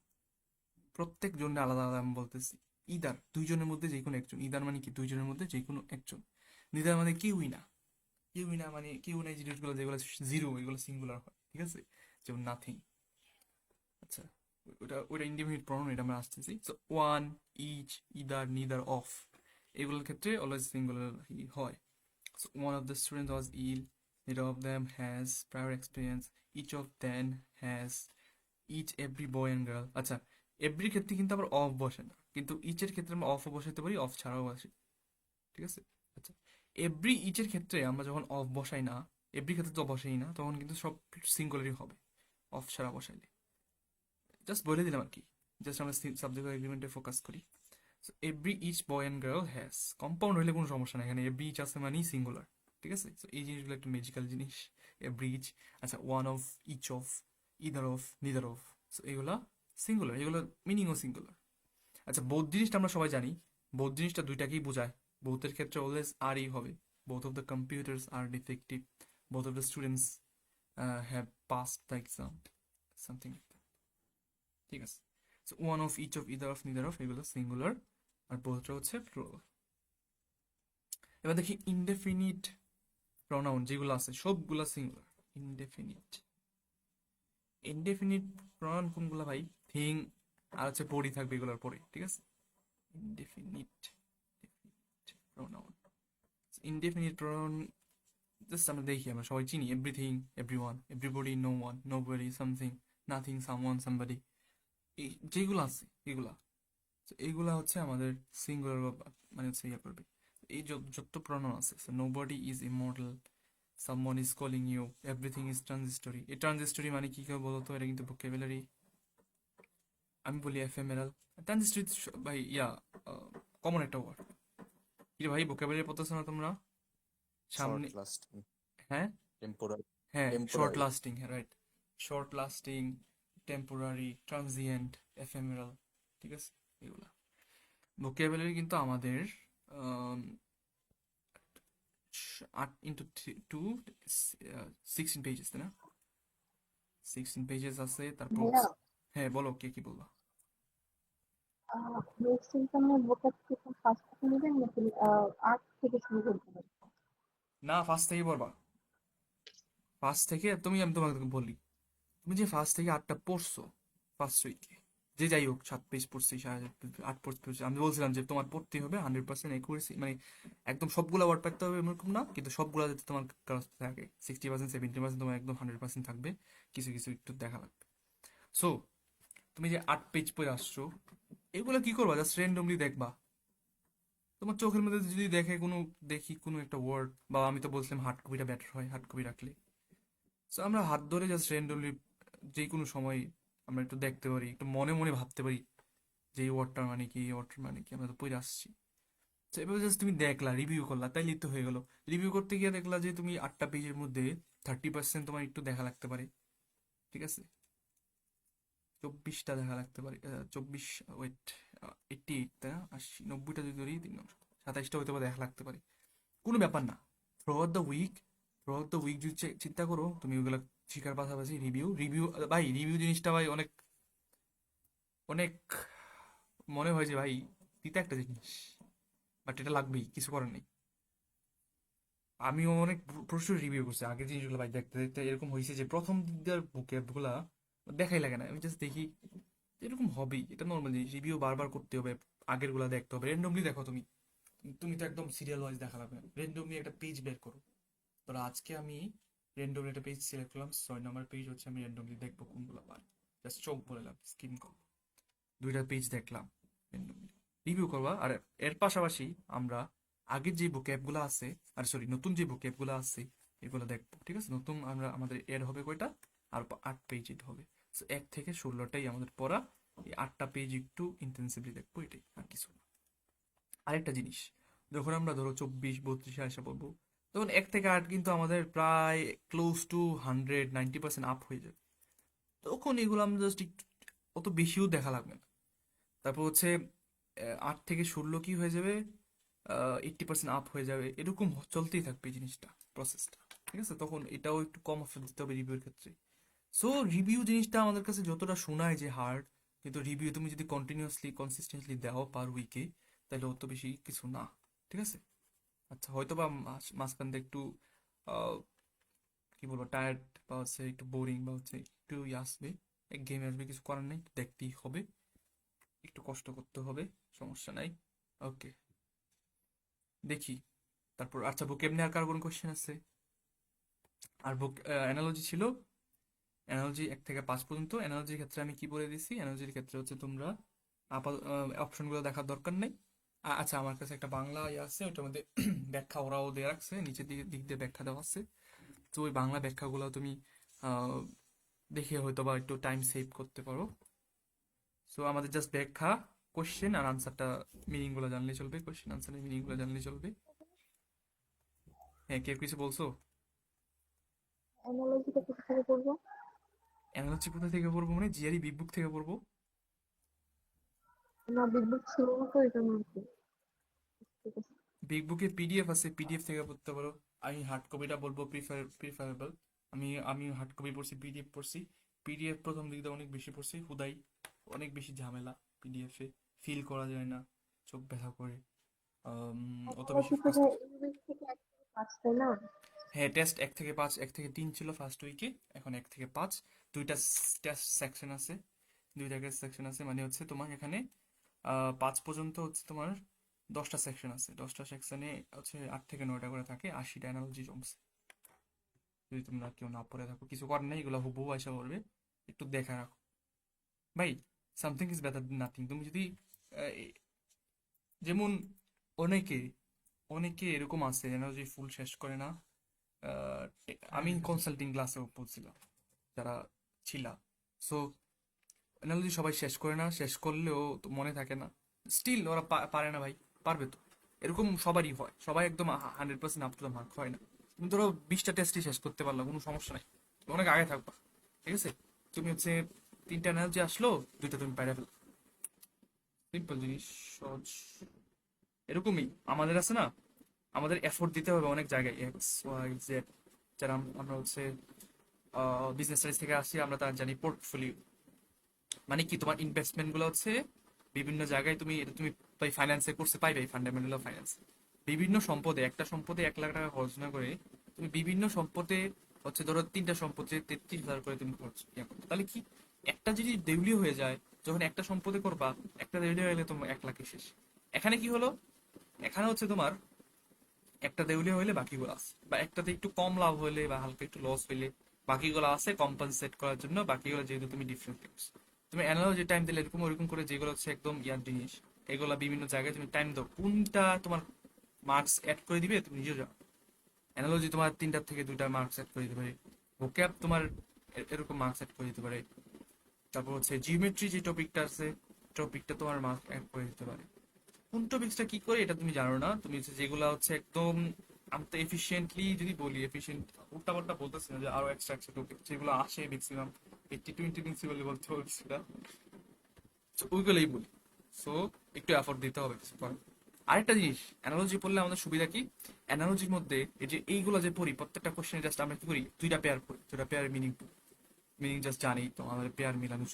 প্রত্যেক জনের আলাদা আলাদা আমি বলতেছি। ইদার, দুইজনের মধ্যে যে কোনো একজন, ইদার মানে কি দুইজনের মধ্যে যে কোনো একজন, নিদার মানে কেউই না, কেউই না মানে কেউ নাই, জিনিসগুলো যেগুলো জিরো এগুলো সিঙ্গুলার হয়, ঠিক আছে, যেমন নাথিং। আচ্ছা, ওটা ইন্ডিপেন্ডেন্ট প্রনাউন, এটা আমরা আসতেছি। So one, each, either, neither, of, এগুলোর ক্ষেত্রে অলওয়েজ সিঙ্গুলার হয়। So one of the students was ill, neither of them has prior experience, each of them has, each, every boy and girl। আচ্ছা, every ক্ষেত্রে কিন্তু আবার of বসে না, কিন্তু ইচের ক্ষেত্রে আমরা অফও বসাতে পারি, অফ ছাড়াও বসে, ঠিক আছে। আচ্ছা, এভরি ইচের ক্ষেত্রে আমরা যখন অফ বসাই না, এভরি ক্ষেত্রে তো বসাই না, তখন কিন্তু সব সিঙ্গুলারই হবে অফ ছাড়া বসাইলে। জাস্ট বলে দিলাম আর কি, জাস্ট আমরা সাবজেক্ট এগ্রিমেন্টে ফোকাস করি। So every each boy and girl has, compound হলে কোনো সমস্যা নাই, এখানে এভরি ইচ আছে মানেই সিঙ্গুলার, ঠিক আছে। সো এই জিনিসগুলো একটু ম্যাজিক্যাল জিনিস, এভরি ইচ। আচ্ছা, one of, each of, either of, neither of, so এগুলা সিঙ্গুলার, এগুলোর মিনিংও সিঙ্গুলার। আচ্ছা, বোথ জিনিসটা আমরা সবাই জানি, বোথ জিনিসটা দুইটাকেই বোঝায়, বোথের ক্ষেত্রে অলওয়েজ আরই হবে, both of the computers are defective, both of the students have passed the exam, something, ঠিক আছে। So one of, each of, either of, neither of, এগুলো সিঙ্গুলার, আর বোথটা হচ্ছে প্লুরাল। এবার দেখি ইনডেফিনিট প্রনাউন যেগুলো আছে সবগুলা সিঙ্গুলার। ইনডেফিনিট, ইনডেফিনিট প্রনাউন কোনগুলা ভাই? থিং আর হচ্ছে বডি থাকবে এগুলোর পরে, ঠিক আছে। Indefinite pronoun, indefinite pronoun just আমরা দেখি, আমরা সবাই চিনি everything, everyone, everybody, no one, nobody, something, nothing, someone, somebody, এই যেগুলো আছে এগুলা, তো এইগুলা হচ্ছে আমাদের সিঙ্গুলার, মানে হচ্ছে ইয়ে করবে। এই যত প্রনাউন আছে, nobody is immortal, someone is calling you, everything is transitory. এই ট্রানজিস্টরি মানে কি কেউ বলো তো? এটা কিন্তু ভোকাবুলারি, আমি বলি এফএমএল। ট্রানজিস্টরি ভাই ইয়া কমন একটা ওয়ার্ড। কি রে ভাই, ভোকাবুলারি পড়তেছো না তোমরা শর্ট সামনে? লাস্টিং, হ্যাঁ টেম্পোরারি, হ্যাঁ, শর্ট টেম্পোরারি। লাস্টিং, হ্যাঁ right, short lasting, temporary, transient, ephemeral, ঠিক আছে। এগুলা ভোকাবুলারি কিন্তু আমাদের 16 পেজেস, তাই না? 16 পেজেস আছে। তারপর ভাইয়া, হ্যাঁ বলো, কে কি বলবা? নেক্সট ইনকামে ভোকাব থেকে ফার্স্ট থেকে নেবেন নাকি আর্ট থেকে শুরু করতে হবে? না, ফার্স্ট থেকে পড়বা, ফার্স্ট থেকে। আমি তোমাকে বলি, তুমি যে ফার্স্ট থেকে 8টা পড়ছো ফার্স্ট উইকে, যে যাই হোক 7 পেজ পড়ছি, 8 পেজ পড়ছি, আমি বলছিলাম যে তোমার পড়তে হবে 100% একুরেসি, মানে একদম সবগুলা ওয়ার্ড পারতে হবে এরকম না, কিন্তু সবগুলা যাতে তোমার কাছে থাকে 60%, 70% তোমার একদম 100% থাকবে, কিছু কিছু একটু দেখা লাগবে। সো তুমি যে 8 পেজ পড়ে আসছো, এগুলো কি করবা? জাস্ট র্যান্ডমলি দেখবা, তোমার চোখের মধ্যে যদি দেখি কোনো একটা ওয়ার্ড, বা আমি তো বলছিলাম হার্ড কপিটা বেটার হয়, হার্ড কপি রাখলে। সো আমরা হাত ধরে জাস্ট র্যান্ডমলি যে কোনো সময় আমরা একটু দেখতে পারি, একটু মনে মনে ভাবতে পারি যে এই ওয়ার্ডটার মানে কি, এই ওয়ার্ডটার মানে কি, আমরা তো পড়ে আসছি। তো এভাবে জাস্ট তুমি দেখলা, রিভিউ করলা, তাইলে তো হয়ে গেল। রিভিউ করতে গিয়ে দেখলা যে তুমি 8টা পেজের মধ্যে 30% তোমার একটু দেখা লাগতে পারে, ঠিক আছে। 24টা দেখা লাগতে পারে, 24, ওয়েট, 88, তাই না? 80, 90টা যদি ধরি 27টা হয়তো বা দেখা লাগতে পারে, কোনো ব্যাপার না। থ্রুআউট দ্য উইক যদি চিন্তা করো তুমি, ওগুলো শিখার পাশাপাশি রিভিউ ভাই, রিভিউ জিনিসটা ভাই অনেক অনেক মনে হয় যে ভাই তিতা একটা জিনিস, বাট এটা লাগবেই, কিছু করার নেই। আমিও অনেক প্রচুর রিভিউ করছি আগের জিনিসগুলো ভাই, দেখতে দেখতে এরকম হয়েছে যে প্রথম দিকটার বুকে গুলা দেখাই লাগে না, আমি জাস্ট দেখি এরকম হবেই, এটা নর্মাল জিনিস। রিভিউ বারবার করতে হবে, আগের গুলা দেখতে হবে, র্যান্ডমলি দেখো তুমি। তুমি তো একদম সিরিয়াল ওয়াইজ দেখা লাগবে না, র্যান্ডমলি একটা পেজ বের করো। ধরো আজকে আমি র্যান্ডমলি একটা পেজ সিলেক্ট করলাম, 6 নম্বর পেজ হচ্ছে, আমি র্যান্ডমলি দেখবো কোনগুলো পারি, জাস্ট চোখ বলেলাম, স্কিম করবো, 2টা পেজ দেখলাম র্যান্ডমলি, রিভিউ করবা। আর এর পাশাপাশি আমরা আগের যে ভোক্যাবগুলো আছে, আর সরি নতুন যে ভোক্যাবগুলো আছে এগুলো দেখবো, ঠিক আছে? নতুন আমাদের এড হবে কয়টা, আর 8 পেজ এড হবে। সো 1 থেকে 16টাই আমাদের পড়া, এই 8টা পেজ একটু ইন্টেন্সিভলি দেখবো, এটাই আর কিছু না। আরেকটা জিনিস, যখন আমরা ধরো 24 32 আসা পড়বো, তখন 1 থেকে 8 কিন্তু আমাদের প্রায় ক্লোজ টু 190% আপ হয়ে যাবে। তখন এগুলো আমরা জাস্ট একটু, অত বেশিও দেখা লাগবে না। তারপর হচ্ছে 8 থেকে 16 কি হয়ে যাবে, 80% আপ হয়ে যাবে, এরকম চলতেই থাকবে এই জিনিসটা, প্রসেসটা, ঠিক আছে? তখন এটাও একটু কম এফোর্ট দিতে হবে রিভিউর ক্ষেত্রে। সো রিভিউ জিনিসটা আমাদের কাছে যতটা শোনায় যে হার্ড, কিন্তু রিভিউ তুমি যদি কন্টিনিউয়াসলি কনসিস্টেন্টলি দাও পার উইকে, তাহলে অত বেশি কিছু না, ঠিক আছে? আচ্ছা, হয়তো বা মাঝখান দিয়ে একটু আহ, কি বলবো, টায়ার্ড বা হচ্ছে একটু বোরিং বা হচ্ছে একটু আসবে, এক গেমে আসবে, কিছু করার নেই, দেখতেই হবে, একটু কষ্ট করতে হবে, সমস্যা নাই। ওকে, দেখি। তারপর আচ্ছা, বুক এমনি আর কার কোনো কোশ্চেন আছে? আর বুক অ্যানালজি ছিল, অ্যানালজি 1 থেকে 5 পর্যন্ত। অ্যানালজির ক্ষেত্রে আমি কি বলে দিছি, অ্যানালজির ক্ষেত্রে হচ্ছে তোমরা আপাত অপশনগুলো দেখার দরকার নেই। আচ্ছা, আমার কাছে একটা বাংলা ইয়ে আছে, ওইটার মধ্যে ব্যাখ্যা ওরাও দিয়ে রাখছে, নিচের দিক দিয়ে ব্যাখ্যা দেওয়া আছে। তো ওই বাংলা ব্যাখ্যাগুলো তুমি আহ, দেখে হয়তো বা একটু টাইম সেভ করতে পারো। সো আমাদের জাস্ট ব্যাখ্যা, কোশ্চেন আর আনসারটা, মিনিংগুলো জানলেই চলবে, কোশ্চেন আনসারের মিনিংগুলো জানলেই চলবে। হ্যাঁ, কেউ কিছু বলছো? অ্যানালজিটা কোথা থেকে করবো? অ্যানালজি কোথা থেকে পড়বো মানে জিআরই বিগ বুক থেকে পড়বো। না, বিগ বুক ছিল না তো, এটা না আর কি। ঠিক আছে। বিগ বুকে পিডিএফ আছে, পিডিএফ থেকে পড়তে পারো। আমি হার্ড কপিটা বলবো প্রিফারেবল। আমি হার্ড কপি পড়ছি, পিডিএফ পড়ছি। পিডিএফ প্রথম দিক দিয়ে অনেক বেশি পড়ছি, হুদাই অনেক বেশি ঝামেলা পিডিএফে, ফিল করা যায় না, চোখ ব্যথা করে, অত বেশি অ্যানালজি ফাস্ট। থেকে ইংলিশ থেকে 1 থেকে 5, তাই না? হ্যাঁ, টেস্ট 1 থেকে 5, 1 থেকে 3 ছিল ফার্স্ট উইকে, এখন 1 থেকে 5। দুইটা টেস্ট সেকশন আছে, দুইটা সেকশন আছে, মানে হচ্ছে তোমার এখানে 5 পর্যন্ত হচ্ছে তোমার 10টা সেকশন আছে, 10টা সেকশনে হচ্ছে 8 থেকে 9টা করে থাকে, 80টা অ্যানালজি জমছে। যদি তোমরা কেউ না পড়ে থাকো, কিছু করার নেই, এগুলো হুবহু আশা করবে, একটু দেখা রাখো ভাই। Something is better then nothing. তুমি যদি যেমন অনেকে অনেকে এরকম আছে এনার্জি ফুল শেষ করে না। আমি কনসাল্টিং ক্লাসেও পড়ছিলাম, যারা ছিলা। সো অ্যানালজি সবাই শেষ করে না, শেষ করলেও তো মনে থাকে না, স্টিল ওরা পারে না ভাই, পারবে তো, এরকম সবারই হয়, সবাই একদম 100% আপ টু দ্য মার্ক হয় না। তুমি ধরো 20টা টেস্টই শেষ করতে পারলা, কোনো সমস্যা নাই, তুমি অনেক আগে থাকবা, ঠিক আছে? তুমি হচ্ছে 3টা এনার্জি আসলো, 2টা তুমি পাইরা ফেলো, সিম্পল জিনিস, সহজ। এরকমই আমাদের আছে না, আমাদের এফোর্ট দিতে হবে অনেক জায়গায়, XYZ, যারা আমরা হচ্ছে বিজনেস স্টাডিজ থেকে আসি, আমরা তার জানি পোর্টফোলিও, মানে কি তোমার ইনভেস্টমেন্ট গুলো হচ্ছে বিভিন্ন জায়গায়, তুমি এটা তুমি ফাইন্যান্সে কোর্সে পাইবে, ফান্ডামেন্টাল অফ ফাইন্যান্স। বিভিন্ন সম্পদে, একটা সম্পদে 1 লাখ টাকা খরচ না করে তুমি বিভিন্ন সম্পদে হচ্ছে ধরো 3টা সম্পদে 33,000 করে তুমি খরচ করো, তাহলে কি, একটা যদি দেউলিও হয়ে যায়, যখন একটা সম্পদে করবা, একটা দেউলিও হলে তোমার 1 লাখে শেষ। এখানে কি হলো, এখানে হচ্ছে তোমার একটা দেউলিয়া হইলে বাকিগুলো আছে, বা একটাতে একটু কম লাভ হইলে বা হালকা একটু লস হইলে বাকিগুলো আছে কম্পেনসেট করার জন্য, বাকিগুলো যেহেতু তুমি ডিফারেন্ট তুমি অ্যানালজি টাইম দিলে এরকম ওরকম করে, যেগুলো হচ্ছে একদম ইয়ার জিনিস, এগুলো বিভিন্ন জায়গায় তুমি টাইম দাও, কোনটা তোমার মার্কস অ্যাড করে দিবে তুমি নিজেও জানো। অ্যানালজি তোমার 3টার থেকে 2টা মার্কস অ্যাড করে দিতে পারে, ভোক্যাব তোমার এরকম মার্কস অ্যাড করে দিতে পারে। তারপর হচ্ছে জিওমেট্রি যে টপিকটা আছে, টপিকটা তোমার মার্কস অ্যাড করে দিতে পারে। কোন টপিক্সটা কি করে এটা তুমি জানো না, তুমি হচ্ছে যেগুলো হচ্ছে একদম আনতে এফিসিয়েন্টলি, যদি বলি এফিসিয়েন্ট, উল্টা পাল্টা বলতেছি না, যে আরো এক্সট্রা এক্সট্রা টপিক যেগুলো আসে ম্যাক্সিমাম 80-20 প্রিন্সিপাল বলতে বলছি না, তো ওইগুলোই বলি। সো একটু এফোর্ট দিতে হবে, কিছু করার। আরেকটা জিনিস, অ্যানালজি পড়লে আমাদের সুবিধা কি, অ্যানালজির মধ্যে এই যে এইগুলো যে পড়ি, প্রত্যেকটা কোশ্চেনে জাস্ট আমরা কি করি, 2টা পেয়ার পড়ি, 2টা পেয়ার মিনিং জাস্ট জানি তো, আমাদের পেয়ার মিলানো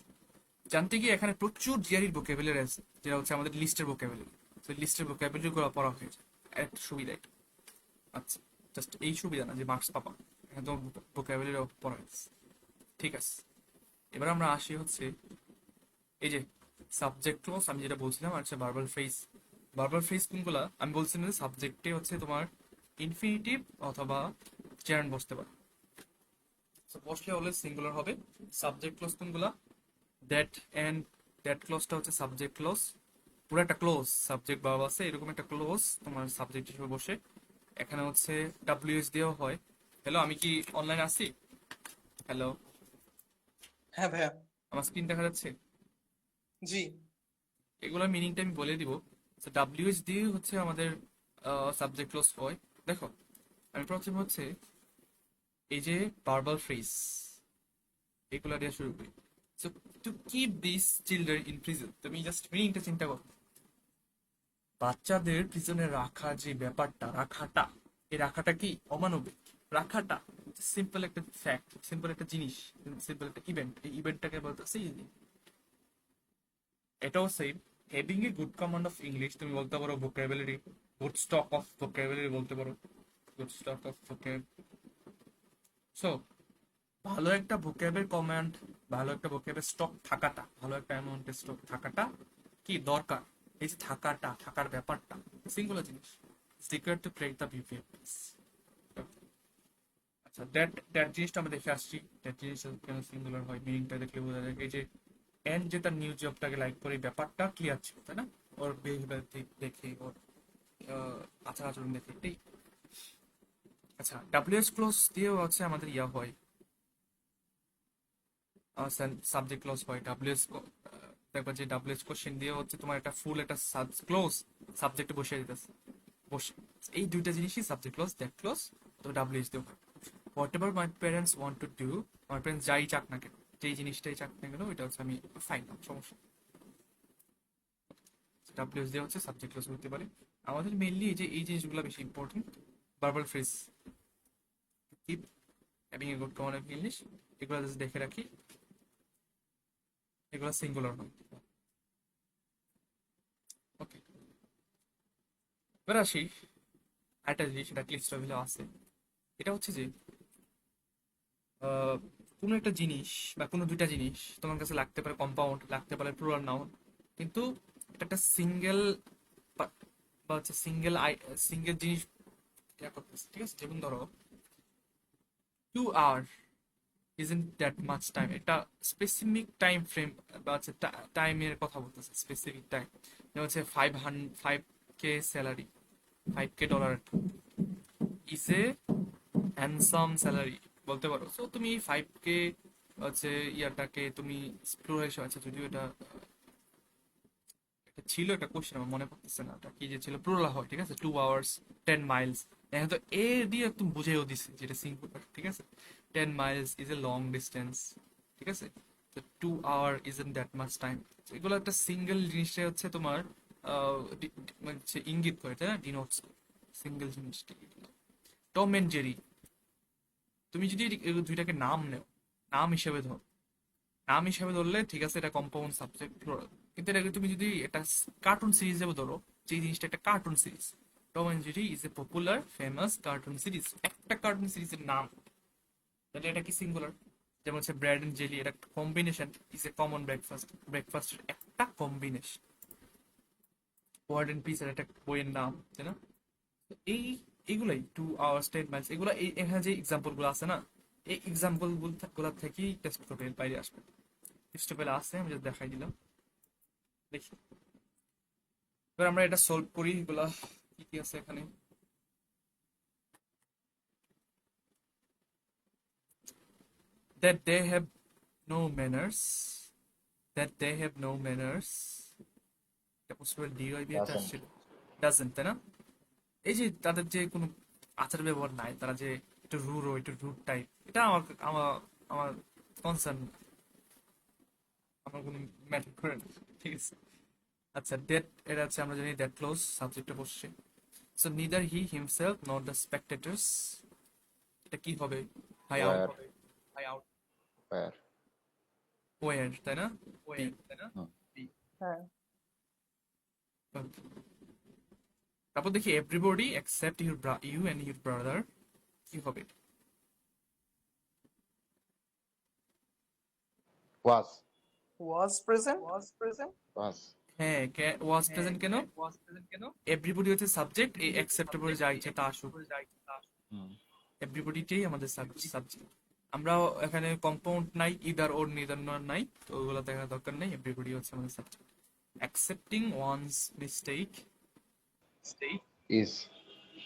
জানতে গিয়ে এখানে প্রচুর জিআরির ভোকাবুলারি আছে, যেটা হচ্ছে আমাদের লিস্টের ভোকাবুলারি। তো লিস্টের ভোকাবুলারি গুলো পড়া হয়ে যায়, একটা সুবিধা এটা। আচ্ছা, জাস্ট এই সুবিধা না যে মার্কস পাবা, এখানে তোমার ভোকাবুলারি পড়া হয়েছে, ঠিক আছে? এবার আমরা আসি হচ্ছে এই যে সাবজেক্ট ক্লজ, আমি যেটা বলছিলাম, আর হচ্ছে ভার্বাল ফ্রেজ। ভার্বাল ফ্রেজ কোনগুলা আমি বলছিলাম, যে সাবজেক্টে হচ্ছে তোমার ইনফিনিটিভ অথবা জেরান্ড বসতে পারে। তো বসলে অলওয়েজ সিঙ্গুলার হবে। সাবজেক্ট ক্লজ কোনগুলা, দ্যাট এন্ড দ্যাট ক্লজটা হচ্ছে সাবজেক্ট ক্লজ। পুরো একটা ক্লোজ সাবজেক্ট ভার্ব আছে, এরকম একটা ক্লোজ তোমার সাবজেক্ট হিসেবে বসে। এখানে হচ্ছে ডাব্লিউএস দিয়েও হয়। হ্যালো, আমি কি অনলাইন আছি? হ্যালো, হ্যাঁ ভাইয়া। আমার স্ক্রিন দেখা যাচ্ছে? জি। এগুলোর মিনিংটা আমি বলে দিব। ডাব্লিউএস দিয়ে হচ্ছে আমাদের সাবজেক্ট ক্লোজ হয়। দেখো, আমি প্রথমে হচ্ছে এই যে ভার্বাল ফ্রেজ এগুলা দিয়ে শুরু করি। So to keep this children in prison, তুমি জাস্ট মিনিংটা চিন্তা করো। বাচ্চাদের প্রিজনে রাখা যে ব্যাপারটা, রাখাটা, এই রাখাটা কি অমানবিক? রাখাটা সিম্পল একটা ফ্যাক্ট, সিম্পল একটা জিনিস, সিম্পল একটা ইভেন্ট। এই ইভেন্টটাকে বলতেছে ইজি। এটাও same, having a good command of English, তুমি বলতে পারো vocabulary, good stock of vocabulary বলতে পারো, গুড স্টক অফ ভোকাব। সো ভালো একটা ভোকাবের কমান্ড, ভালো একটা ভোকাবের স্টক থাকাটা, ভালো একটা অ্যামাউন্টের স্টক থাকাটা কি দরকার? এই যে থাকাটা, থাকার ব্যাপারটা সিঙ্গুলার জিনিস। Secret to create the behaviour. আচ্ছা, দ্যাট দ্যাট জিনিসটা আমরা দেখে আসছি। দ্যাট জিনিসটা কেন সিঙ্গুলার হয়, মিনিংটা দেখলে বোঝা যায়। এই যে এন্ড যে তার নিউ জবটাকে লাইক করে, এই ব্যাপারটা ক্লিয়ার ছিল, তাই না? ওর বিহেভিয়ার দেখে, ওর আচার আচরণ দেখে এটাই। আচ্ছা, ডাব্লিউএস ক্লোজ দিয়েও হচ্ছে আমাদের ইয়া হয়, সাবজেক্ট ক্লোজ হয়। ডাব্লিউএস দেখবা যে ডাব্লিউএস কোশ্চেন দিয়ে হচ্ছে তোমার একটা ফুল একটা ক্লোজ সাবজেক্টে বসিয়ে দিতেছে, বসে। এই দুইটা জিনিসই সাবজেক্ট ক্লোজ, দ্যাট ক্লোজ, তো ডাব্লিউএস দিয়ে হয়। What ever my parents want to do, আমার প্যারেন্টস যাই চাক না কেন, যেই জিনিসটাই চাক না কেন, ওইটা হচ্ছে আমি ফাইন, সমস্যা। ডাব্লিউএস দিয়ে হচ্ছে সাবজেক্ট ক্লোজ হতে পারে। আমাদের মেইনলি এই যে এই জিনিসগুলো বেশি important. Verbal phrase, keep having a good command of English, এগুলো যদি দেখে রাখি, এগুলো সিঙ্গুলার হয়। ওকে, এবার আসি একটা জিনিস, সেটা ক্লিস্ট লেভেলে আছে। এটা হচ্ছে যে আহ, কোনো একটা জিনিস বা কোনো দুইটা জিনিস তোমার কাছে লাগতে পারে কম্পাউন্ড, লাগতে পারে প্লুরাল নাউন, কিন্তু এটা একটা সিঙ্গেল বা হচ্ছে সিঙ্গেল সিঙ্গেল জিনিস ইয়া করতেছে, ঠিক আছে? যেমন ধরো 2 hour isn't that much time, এটা স্পেসিফিক টাইম ফ্রেম বা হচ্ছে টাইমের কথা বলতেছে, স্পেসিফিক টাইম। যেমন হচ্ছে 5K salary, 5K dollar is a handsome salary বলতে পারো। সো তুমি 5K হচ্ছে ইয়ারটাকে তুমি এক্সপ্লোর হিসেবে, আচ্ছা যদিও এটা এটা ছিল একটা কোশ্চেন, আমার মনে পড়তেছে না এটা কি যে ছিল, প্লুরাল হয়, ঠিক আছে? 2 hours 10 miles, এখন তো এ দিয়ে তুমি বুঝেও দিছে যেটা সিঙ্গুলার, ঠিক আছে? 10 miles is a long distance, ঠিক আছে? তো 2 hour isn't that much time. এগুলো একটা সিঙ্গেল জিনিসটা হচ্ছে তোমার মানে হচ্ছে ইঙ্গিত করে, তাই না? ডিনোটস সিঙ্গেল জিনিসটি। টম এন্ড জেরি, তুমি যদি এই দুইটাকে নাম নেও, নাম হিসেবে ধরো, নাম হিসেবে ধরলে ঠিক আছে, এটা কম্পাউন্ড সাবজেক্ট প্লুরাল। কিন্তু এটাকে তুমি যদি এটা কার্টুন সিরিজ হিসেবে ধরো, যে জিনিসটা একটা cartoon series, Tom and Jerry is a popular famous cartoon series, একটা কার্টুন সিরিজের নাম, তাহলে এটা কি সিঙ্গুলার? যেমন হচ্ছে ব্রেড এন্ড জেলি, এটা combination, is a common breakfast, ব্রেকফাস্টের একটা কম্বিনেশন। ওয়ার্ড এন্ড পিস এর একটা বইয়ের নাম, তাই না? তো এইগুলাই 2 hours 10 miles, এগুলা এখানে যে এক্সাম্পল গুলো আছে না, এই এক্সাম্পল গুলা থেকেই টেস্ট করবে, বাইরে আসবে। টেস্ট পেলে আছে, আমি just দেখাই দিলাম, দেখি। এবার আমরা এটা সলভ করি, এগুলা কি কি আছে এখানে। that they have no manners, that they have no manners, এটা পসিবল ডিওয়াই দিয়ে Doesn't. আসছিল, ডাজেন্ট, তাই না? এই যে তাদের যে কোনো আচার ব্যবহার নাই, তারা যে একটু রুড়ো, একটু রুড টাইপ, এটা আমার আমার আমার কনসার্ন, আমার কোনো ম্যাটার করে না, ঠিক আছে? আচ্ছা, ডেট, এটা হচ্ছে আমরা জানি ডেট ক্লোজ সাবজেক্টে বসছে। So neither he himself not the spectators, এটা কি হবে? হাই আউট Where? হবে, হাই আউট Where? ওয়ার, তাই না? ওয়ার, তাই না? হুম। হ্যাঁ। তারপর দেখি everybody except you and your brother, কি হবে? Was. was present. Was. হ্যাঁ, ওয়াজ প্রেজেন্ট কেন? এভরিবডি হচ্ছে সাবজেক্ট, এই অ্যাকসেপ্টেবল যা ইচ্ছে তা আসুক, হুম। এভরিবডিটাই আমাদের সাবজেক্ট। আমরা এখানে কম্পাউন্ড নাই, ইদার ওর নিদার নর নাই, তো ওগুলো দেখার দরকার নেই, এভরিবডি হচ্ছে আমাদের subject. Accepting one's mistake, is.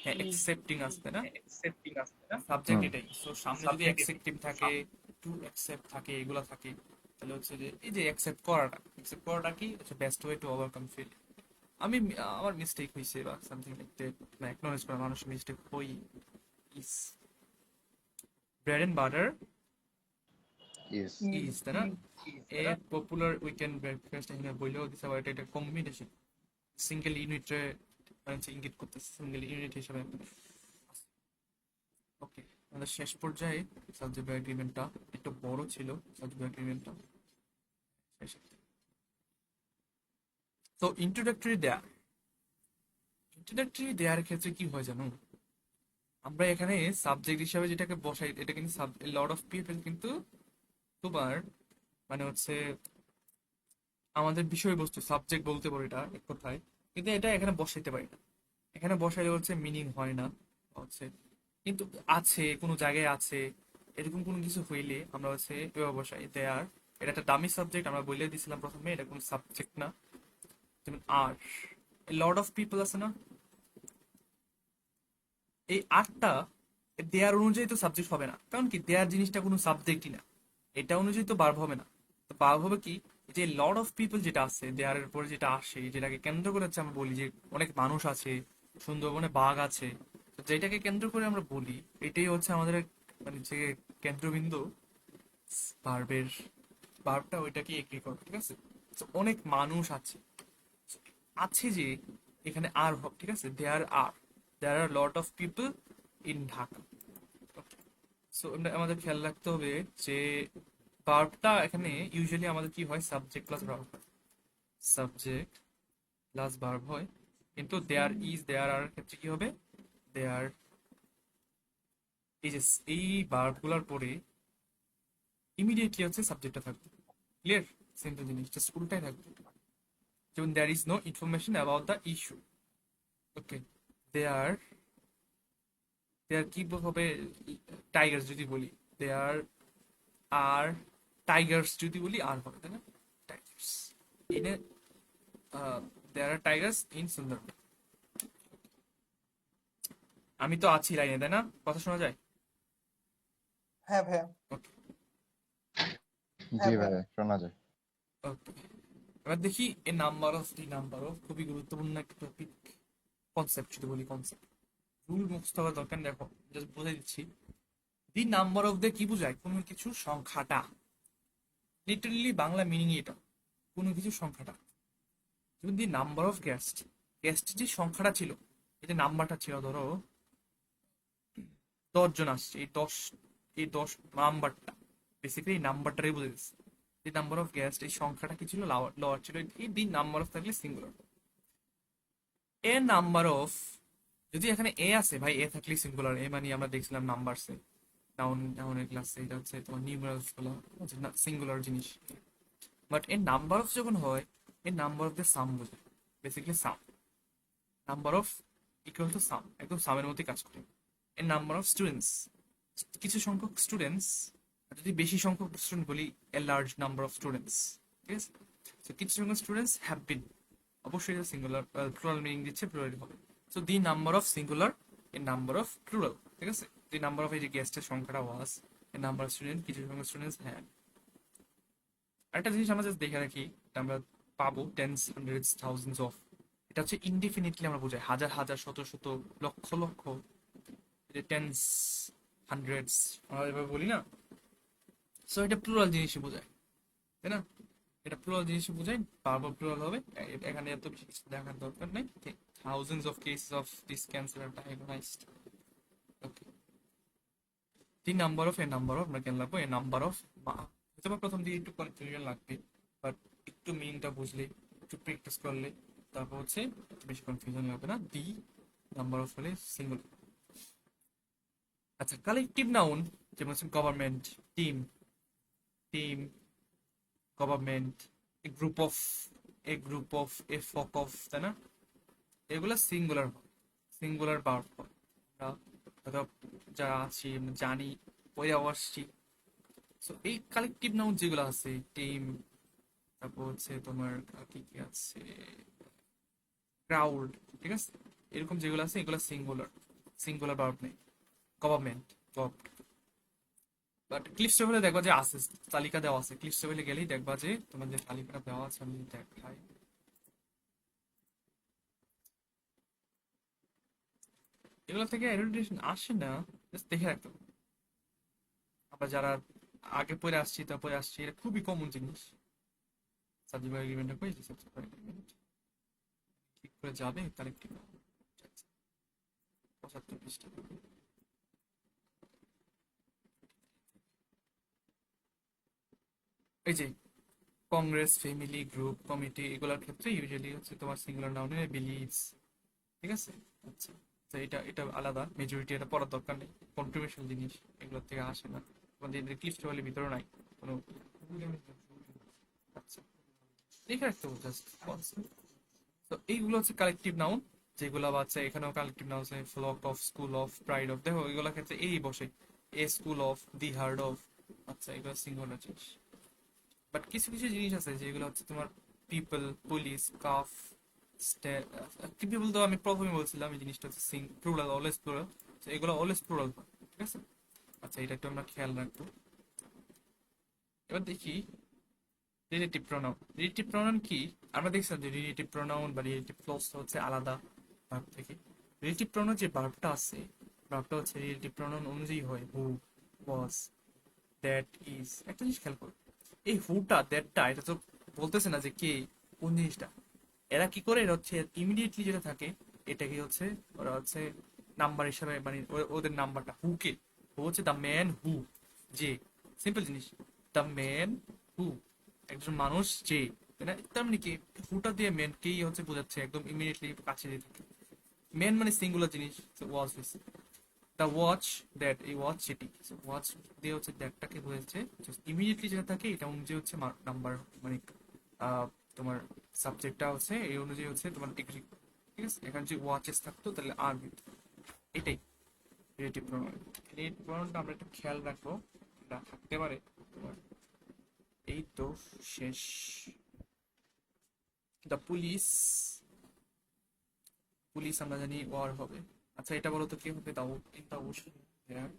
হ্যাঁ অ্যাকসেপ্টিং আসতে না, সাবজেক্ট হুম। এটাই। সো সামনে যদি অ্যাকসেপ্টিং থাকে, টু অ্যাকসেপ্ট থাকে, এগুলো থাকে, তাহলে হচ্ছে যে এই যে অ্যাকসেপ্ট করাটা কি হচ্ছে best way to overcome feel. আমি আমার মিস্টেক হয়েছে বা সামথিং লাইক দ্যাট, না অ্যাকনলেজ করা মানুষের মিস্টেক হই is bread and butter is. Is, তাই না? এ পপুলার উইকেন্ড ব্রেকফাস্ট এখানে বইলেও দিছে আবার এটা একটা কম্বিনেশন সিঙ্গেল ইউনিটে মানে হচ্ছে ইঙ্গিত করতেছে, সিঙ্গেল ইউনিট হিসেবে। ওকে, আমাদের শেষ পর্যায়ে সাবজেক্ট এগ্রিমেন্টটা একটু বড় ছিল, সাবজেক্ট এগ্রিমেন্টটা শেষ। তো ইন্ট্রোডাক্টরি দেয়ার ক্ষেত্রে কি হয় জানো, আমরা এখানে সাবজেক্ট হিসাবে যেটাকে বসাই, এটা কিন্তু লট অফ পিপল কিন্তু তোমার মানে হচ্ছে আমাদের বিষয়বস্তু সাবজেক্ট বলতে পারো এটা এক কথায়, কিন্তু এটা এখানে বসাইতে পারি না। এখানে বসাইলে হচ্ছে মিনিং হয় না হচ্ছে, কিন্তু আছে কোনো জায়গায় আছে এরকম কোনো কিছু হইলে আমরা হচ্ছে এভাবে বসাই দেয়ার। এটা একটা দামি সাবজেক্ট, আমরা বলে দিয়েছিলাম প্রথমে এটা কোনো সাবজেক্ট না। যেমন আর লট অফ পিপল আছে না, এই আটটা দেয়ার অনুযায়ী তো সাবজেক্ট হবে না, কারণ কি দেয়ার জিনিসটা কোনো সাবজেক্টই না, এটা অনুযায়ী তো ভার্ব হবে না। তো ভার্ব হবে কি, যে লট অফ পিপল যেটা আছে দেয়ারের উপরে যেটা আসে, যেটাকে কেন্দ্র করে হচ্ছে আমরা বলি যে অনেক মানুষ আছে, সুন্দরবনে বাঘ আছে, তো যেটাকে কেন্দ্র করে আমরা বলি এটাই হচ্ছে আমাদের মানে যে কেন্দ্রবিন্দু ভার্বের, ভার্বটা ওইটাকে এগ্রি করে, ঠিক আছে? তো অনেক মানুষ আছে, আছে যে এখানে আর হবে, ঠিক আছে, there are lot of people in Dhaka. So আমাদের খেয়াল রাখতে হবে যে ভার্বটা এখানে ইউজুয়ালি আমাদের কি হয়, সাবজেক্ট প্লাস ভার্ব হয়, সাবজেক্ট প্লাস ভার্ব হয়। কিন্তু দেয়ার আর ক্ষেত্রে কি হবে, দেয়ার এই যে এই ভার্বগুলোর পরে ইমিডিয়েটলি হচ্ছে সাবজেক্টটা থাকবে। ক্লিয়ার? সিম্পল জিনিস, জাস্ট উল্টাই থাকবে। যেমন there is no information about the issue. Okay, there there কি হবে, টাইগার্স যদি বলি, দেয়ার আর টাইগার্স যদি বলি আর হবে, তাই না? Tigers in a there are tigers in Sundarban. আমি তো আছি লাইনে, তাই না? কথা শোনা যায়? হ্যাঁ ভাইয়া। ওকে জি হ্যাঁ ভাইয়া। ভাইয়া, শোনা যায়। ওকে, এবার দেখি নাম্বার অফ খুবই গুরুত্বপূর্ণ একটা টপিক, কনসেপ্ট যদি বলি, কনসেপ্ট রুল মুখস্থ হওয়ার দরকার নেই, দেখো জাস্ট বলে দিচ্ছি। দি নাম্বার অফ দিয়ে কি বোঝায়, কোনো কিছু সংখ্যাটা, লিটারালি বাংলা মিনিং এটা, কোনো কিছু সংখ্যাটা। যেমন দি নাম্বার অফ গেস্ট যে সংখ্যাটা ছিল, এই যে নাম্বারটা ছিল, ধরো 10 জন আসছে, এই দশ নাম্বারটা বেসিক্যালি এই নাম্বারটাই বুঝে দিচ্ছে। দি নাম্বার অফ গেস্ট এই সংখ্যাটা কি ছিল, লওয়ার ছিল, এই দি নাম্বার অফ থাকলে সিঙ্গুলার। এ নাম্বার অফ, যদি এখানে এ আছে ভাই, এ থাকলে সিঙ্গুলার, এ মানে আমরা দেখছিলাম নাম্বারসে নাউনের ক্লাসে, এটা হচ্ছে তোমার নিউমেরালস গুলো সিঙ্গুলার জিনিস। বাট এর নাম্বার অফ যখন হয়, এর নাম্বার অফ দ্য সাম বোঝায়, basically sum, number of equal to sum, একদম সামের মধ্যে কাজ করে। এর নাম্বার অফ স্টুডেন্টস, কিছু সংখ্যক স্টুডেন্টস, যদি বেশি সংখ্যক স্টুডেন্ট বলি, a large number of students, ঠিক আছে? তো কিছু সংখ্যক স্টুডেন্টস হ্যাভ বিন, অবশ্যই এটা সিঙ্গুলার, প্লুরাল মিনিং দিচ্ছে, প্লুরাল হবে। So the number of singular, A number of plural, ঠিক আছে? দি নাম্বার অফ এই যে গেস্টের সংখ্যাটা ওয়াজ, এ নাম্বার অফ স্টুডেন্ট, কিছু সংখ্যক স্টুডেন্টস হ্যাভ। আরেকটা জিনিস আমরা জাস্ট দেখে রাখি, এটা আমরা পাবো টেন্স, হান্ড্রেডস, থাউজেন্ডস অফ, এটা হচ্ছে ইনডিফিনিটলি আমরা বোঝাই, হাজার হাজার, শত শত, লক্ষ লক্ষ, টেন্স, হান্ড্রেডস আমরা এভাবে বলি না। সো এটা প্লুরাল জিনিসই বোঝায়, তাই না? এটা প্লুরাল জিনিসই বোঝায়, ভার্ব প্লুরাল হবে। এখানে এত বেশি কিছু দেখার দরকার নেই। Thousands of cases of this cancer are diagnosed. Okay, the number of, a number of আমরা কেন লাগবো, এ নাম্বার অফ, হয়তো বা প্রথম দিকে একটু কনফিউশন লাগবে, বাট একটু মিনিংটা বুঝলে, একটু প্র্যাকটিস করলে, তারপর হচ্ছে বেশি কনফিউশন লাগবে না। দি নাম্বার অফ হলে সিঙ্গল। আচ্ছা, কালেকটিভ নাউন যেমন হচ্ছে government, team, team, government, a group of, a flock of, তাই না? এগুলো সিঙ্গুলার হয়, সিঙ্গুলার ভার্ব হয়। আমরা হয়তো যারা আছি আমরা জানি, পড়েও আসছি। সো এই কালেকটিভ নাউন যেগুলো আছে, টিম, তারপর হচ্ছে তোমার কি কি আছে, ক্রাউড, ঠিক আছে, এরকম যেগুলো আছে এগুলো সিঙ্গুলার, সিঙ্গুলার ভার্ব নেই। Government, job. বাট ক্লিফ টেবিলে দেখবা যে আছে, তালিকা দেওয়া আছে, ক্লিফ টেবিলে গেলেই দেখবা যে তোমাদের তালিকাটা দেওয়া আছে, আমি যদি দেখাই, এগুলো থেকে এডুকেশন আসে না, জাস্ট দেখে রাখতে হবে। আমরা যারা আগে পড়ে আসছি তারপরে আসছি, এটা খুবই কমন জিনিস। সাবজেক্ট এগ্রিমেন্টটা করেছি, সাবজেক্ট এগ্রিমেন্ট ঠিক করে যাবে কালেক্টিভ 75 পৃষ্ঠা। এই যে কংগ্রেস, ফ্যামিলি, গ্রুপ, কমিটি, এগুলোর ক্ষেত্রে ইউজুয়ালি হচ্ছে তোমার সিঙ্গুলার নাউনের বিলিভস, ঠিক আছে। আচ্ছা, তো এটা এটা আলাদা, মেজরিটি এটা পড়ার দরকার নেই, কন্ট্রিবিউশন জিনিস, এগুলোর থেকে আসে না, আমাদের ক্লিফ টেবিলের ভিতরে নাই কোনো। আচ্ছা, লিখে রাখতে হবে জাস্ট। তো এইগুলো হচ্ছে কালেকটিভ নাউন, যেগুলো আছে এখানেও কালেকটিভ নাউন আছে, flock of, school of, pride of, দেখো এগুলোর ক্ষেত্রে এই বসে, a school of, the herd of. আচ্ছা, এগুলো সিঙ্গুলার জিনিস। বাট কিছু কিছু জিনিস আছে যেগুলো হচ্ছে তোমার পিপল, পুলিশ, কাফ, পিপল তো আমি প্রথমে বলছিলাম, এই জিনিসটা হচ্ছে প্লুরাল, অলওয়েজ প্লুরাল, তো এগুলো অলওয়েজ প্লুরাল, ঠিক আছে। আচ্ছা, এটা একটু আমরা খেয়াল রাখবো। এবার দেখি রিলেটিভ প্রোনাউন। রিলেটিভ প্রোনাউন কি? আমরা দেখছিলাম যে রিলেটিভ প্রোনাউন বা রিলেটিভ ক্লজ হচ্ছে আলাদা ভার্ব থেকে। রিলেটিভ প্রোনাউন যে ভার্বটা আছে, ভার্বটা হচ্ছে রিলেটিভ প্রোনাউন অনুযায়ী হয়, হু, ওয়াজ, দ্যাট, ইজ। একটা জিনিস খেয়াল করো, এই হুটা, দ্যাটটা, এটা তো বলতেছে না যে কে, কোন জিনিসটা। এরা কি করে, এটা হচ্ছে ইমিডিয়েটলি যেটা থাকে, এটাকে হচ্ছে ওরা হচ্ছে নাম্বার হিসাবে, মানে ওদের নাম্বারটা, হু কে, হু হচ্ছে দ্য ম্যান হু, যে, সিম্পল জিনিস, দ্য ম্যান হু, একজন মানুষ যে, তাই না? তার মানে কি, হুটা দিয়ে ম্যান কেই হচ্ছে বোঝাচ্ছে, একদম ইমিডিয়েটলি কাছে দিয়ে থাকে। ম্যান মানে সিঙ্গুলার জিনিস, ওয়াজ হয়েছে, দ্য ওয়াচ, দ্যাট, এই ওয়াচ সেটি, ওয়াচ দিয়ে হচ্ছে দ্যাটটাকে বোঝাচ্ছে, ইমিডিয়েটলি যেটা থাকে এটা অনুযায়ী হচ্ছে নাম্বার, মানে তোমার সাবজেক্টটা হচ্ছে এই অনুযায়ী হচ্ছে তোমার ডিগ্রি, ঠিক আছে। এখানে যদি ওয়াচেস থাকতো তাহলে আর দিত। এটাই রিলেটিভ প্রোনাউন। রিলেটিভ প্রোনাউনটা আমরা একটু খেয়াল রাখবো, এটা থাকতে পারে তোমার। এই তো শেষ। দ্য পুলিশ, পুলিশ আমরা জানি ওয়ার হবে। আচ্ছা, এটা বলো তো কি হবে, দাও ইন দা ওশান দেয়ার,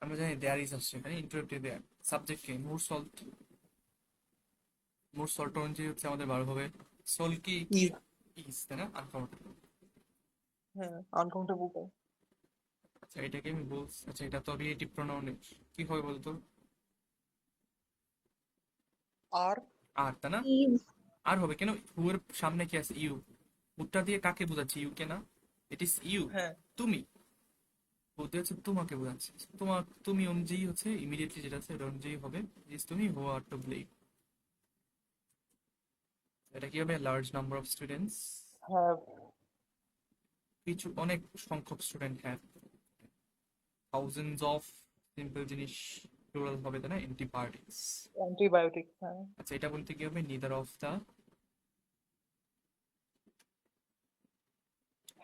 আমরা জানি দেয়ার ইজ আসছে এখানে, ইন্টারাপ্টেড দেয়ার, সাবজেক্ট কে, মোর সল্ট, মোর সল্ট অনুযায়ী হচ্ছে আমাদের বার হবে সোল, কি কি ইজ, ইজ, তাই না, আনকাউন্টেবল। হ্যাঁ, আনকাউন্টেবল টাইম। আচ্ছা, এটাকে আমি বলছি, আচ্ছা এটা তো রিলেটিভ প্রোনাউনের, কি হবে বলতো, আর আর, তাই না, is, আর হবে কেন, হু এর সামনে কি আছে, ইউ, উটা দিয়ে কাকে বোঝাচ্ছি, ইউ কে না, ইট ইজ ইউ, হ্যাঁ, তুমি, বলতে হচ্ছে তোমাকে বোঝাচ্ছে, তোমার, তুমি অনুযায়ী হচ্ছে ইমিডিয়েটলি যেটা আছে এটা অনুযায়ী হবে ইজ তুমি, হু আর টু ব্লেম। এটা কি হবে, large number of students, have, কিছু অনেক সংখ্যক student, have, thousands of, simple জিনিস, প্লুরাল হবে, তাই না, অ্যান্টিবায়োটিক্স। অ্যান্টিবায়োটিক, হ্যাঁ, আচ্ছা, এটা বলতে কি হবে, neither of the,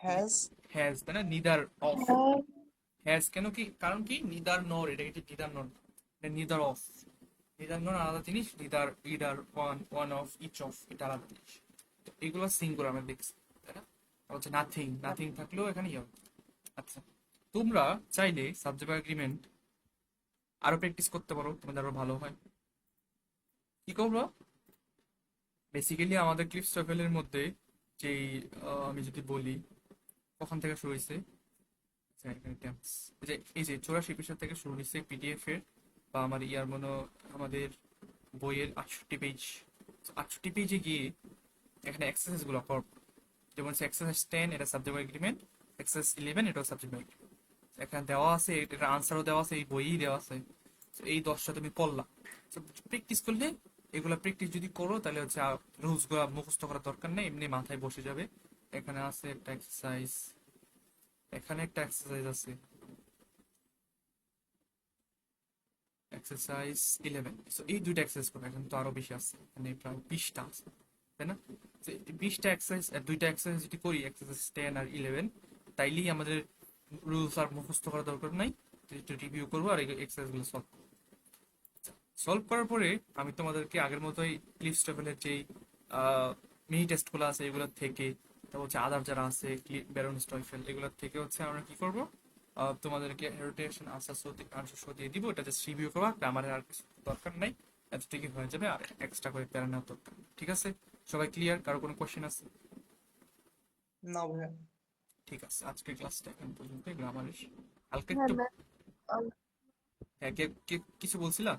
has, has, তাই না, নিদার অফ, have, হ্যাজ কেন, কি কারণ, কি নিদার নর, এটা কিন্তু নিদার নর, এটা নিদার অফ, নিদার নর আলাদা জিনিস, neither, either, one, one of, each of, এটা আলাদা জিনিস। তো এগুলো সিঙ্গুলার আমরা দেখছি, তাই না। আর হচ্ছে নাথিং, নাথিং থাকলেও এখানে ইয়ে হবে। আচ্ছা, তোমরা চাইলে সাবজেক্ট এগ্রিমেন্ট আরো প্র্যাকটিস করতে পারো, তোমাদের আরো ভালো হয়। কি করবো, বেসিক্যালি আমাদের ক্লিপস ট্রাভেলের মধ্যে যেই আমি যদি বলি কখন থেকে শুরু হয়েছে, আচ্ছা, এখানে tabs। এই যে 84 পৃষ্ঠা থেকে শুরু হয়েছে পিডিএফ এর, বা আমার ইয়ার মনে, আমাদের বইয়ের 68 পেজ, 68 পেজে গিয়ে এখানে এক্সারসাইজ গুলো কর, যেমন এক্সারসাইজ 10 এটা সাবজেক্ট এগ্রিমেন্ট, এক্সারসাইজ 11 এটাও সাবজেক্ট এগ্রিমেন্ট, এখানে দেওয়া আছে, এটার আনসারও দেওয়া আছে, এই বইই দেওয়া আছে। তো এই 10টা তুমি পড়লা, প্র্যাকটিস করলে, এগুলা প্র্যাকটিস যদি করো তাহলে হচ্ছে রুলস গুলা মুখস্থ করার দরকার নেই, এমনি মাথায় বসে যাবে। এখানে আছে একটা এক্সারসাইজ, এখানে একটা এক্সারসাইজ আছে, এক্সারসাইজ 11। সো এই দুইটা এক্সারসাইজ করো, এখানে তো আরো বেশি আছে, এখানে প্রায় 20টা আছে, তাই না। তো এই 20টা এক্সারসাইজ, দুইটা এক্সারসাইজ যদি করি, এক্সারসাইজ 10 আর 11, তাইলেই আমাদের রুলস আর মুখস্থ করার দরকার নাই, একটু রিভিউ করবো আর এই এক্সারসাইজ গুলো সলভ। সলভ করার পরে আমি তোমাদেরকে আগের মতোই ক্লিফ স্টেফেলের যেই মিনি টেস্টগুলো আছে এগুলোর থেকে, তারপর হচ্ছে আদার যারা আছে ব্যারন স্টয়ফেল এগুলোর থেকে হচ্ছে আমরা কি করব, তোমাদেরকে রোটেশন আনসার শো দিয়ে দিব। এটা জাস্ট রিভিউ করবা, গ্রামারের আর কিছু দরকার নাই, এতটুকুই হয়ে যাবে, আর এক্সট্রা করে প্যারা নেওয়ার দরকার নেই। ঠিক আছে, সবাই ক্লিয়ার? কারো কোনো কোশ্চেন আছে? না ভাইয়া। ঠিক আছে, আজকের ক্লাসটা এখন পর্যন্ত গ্রামারের। কালকে হ্যাঁ একটু ম্যাম, হ্যাঁ, কিছু বলছিলা?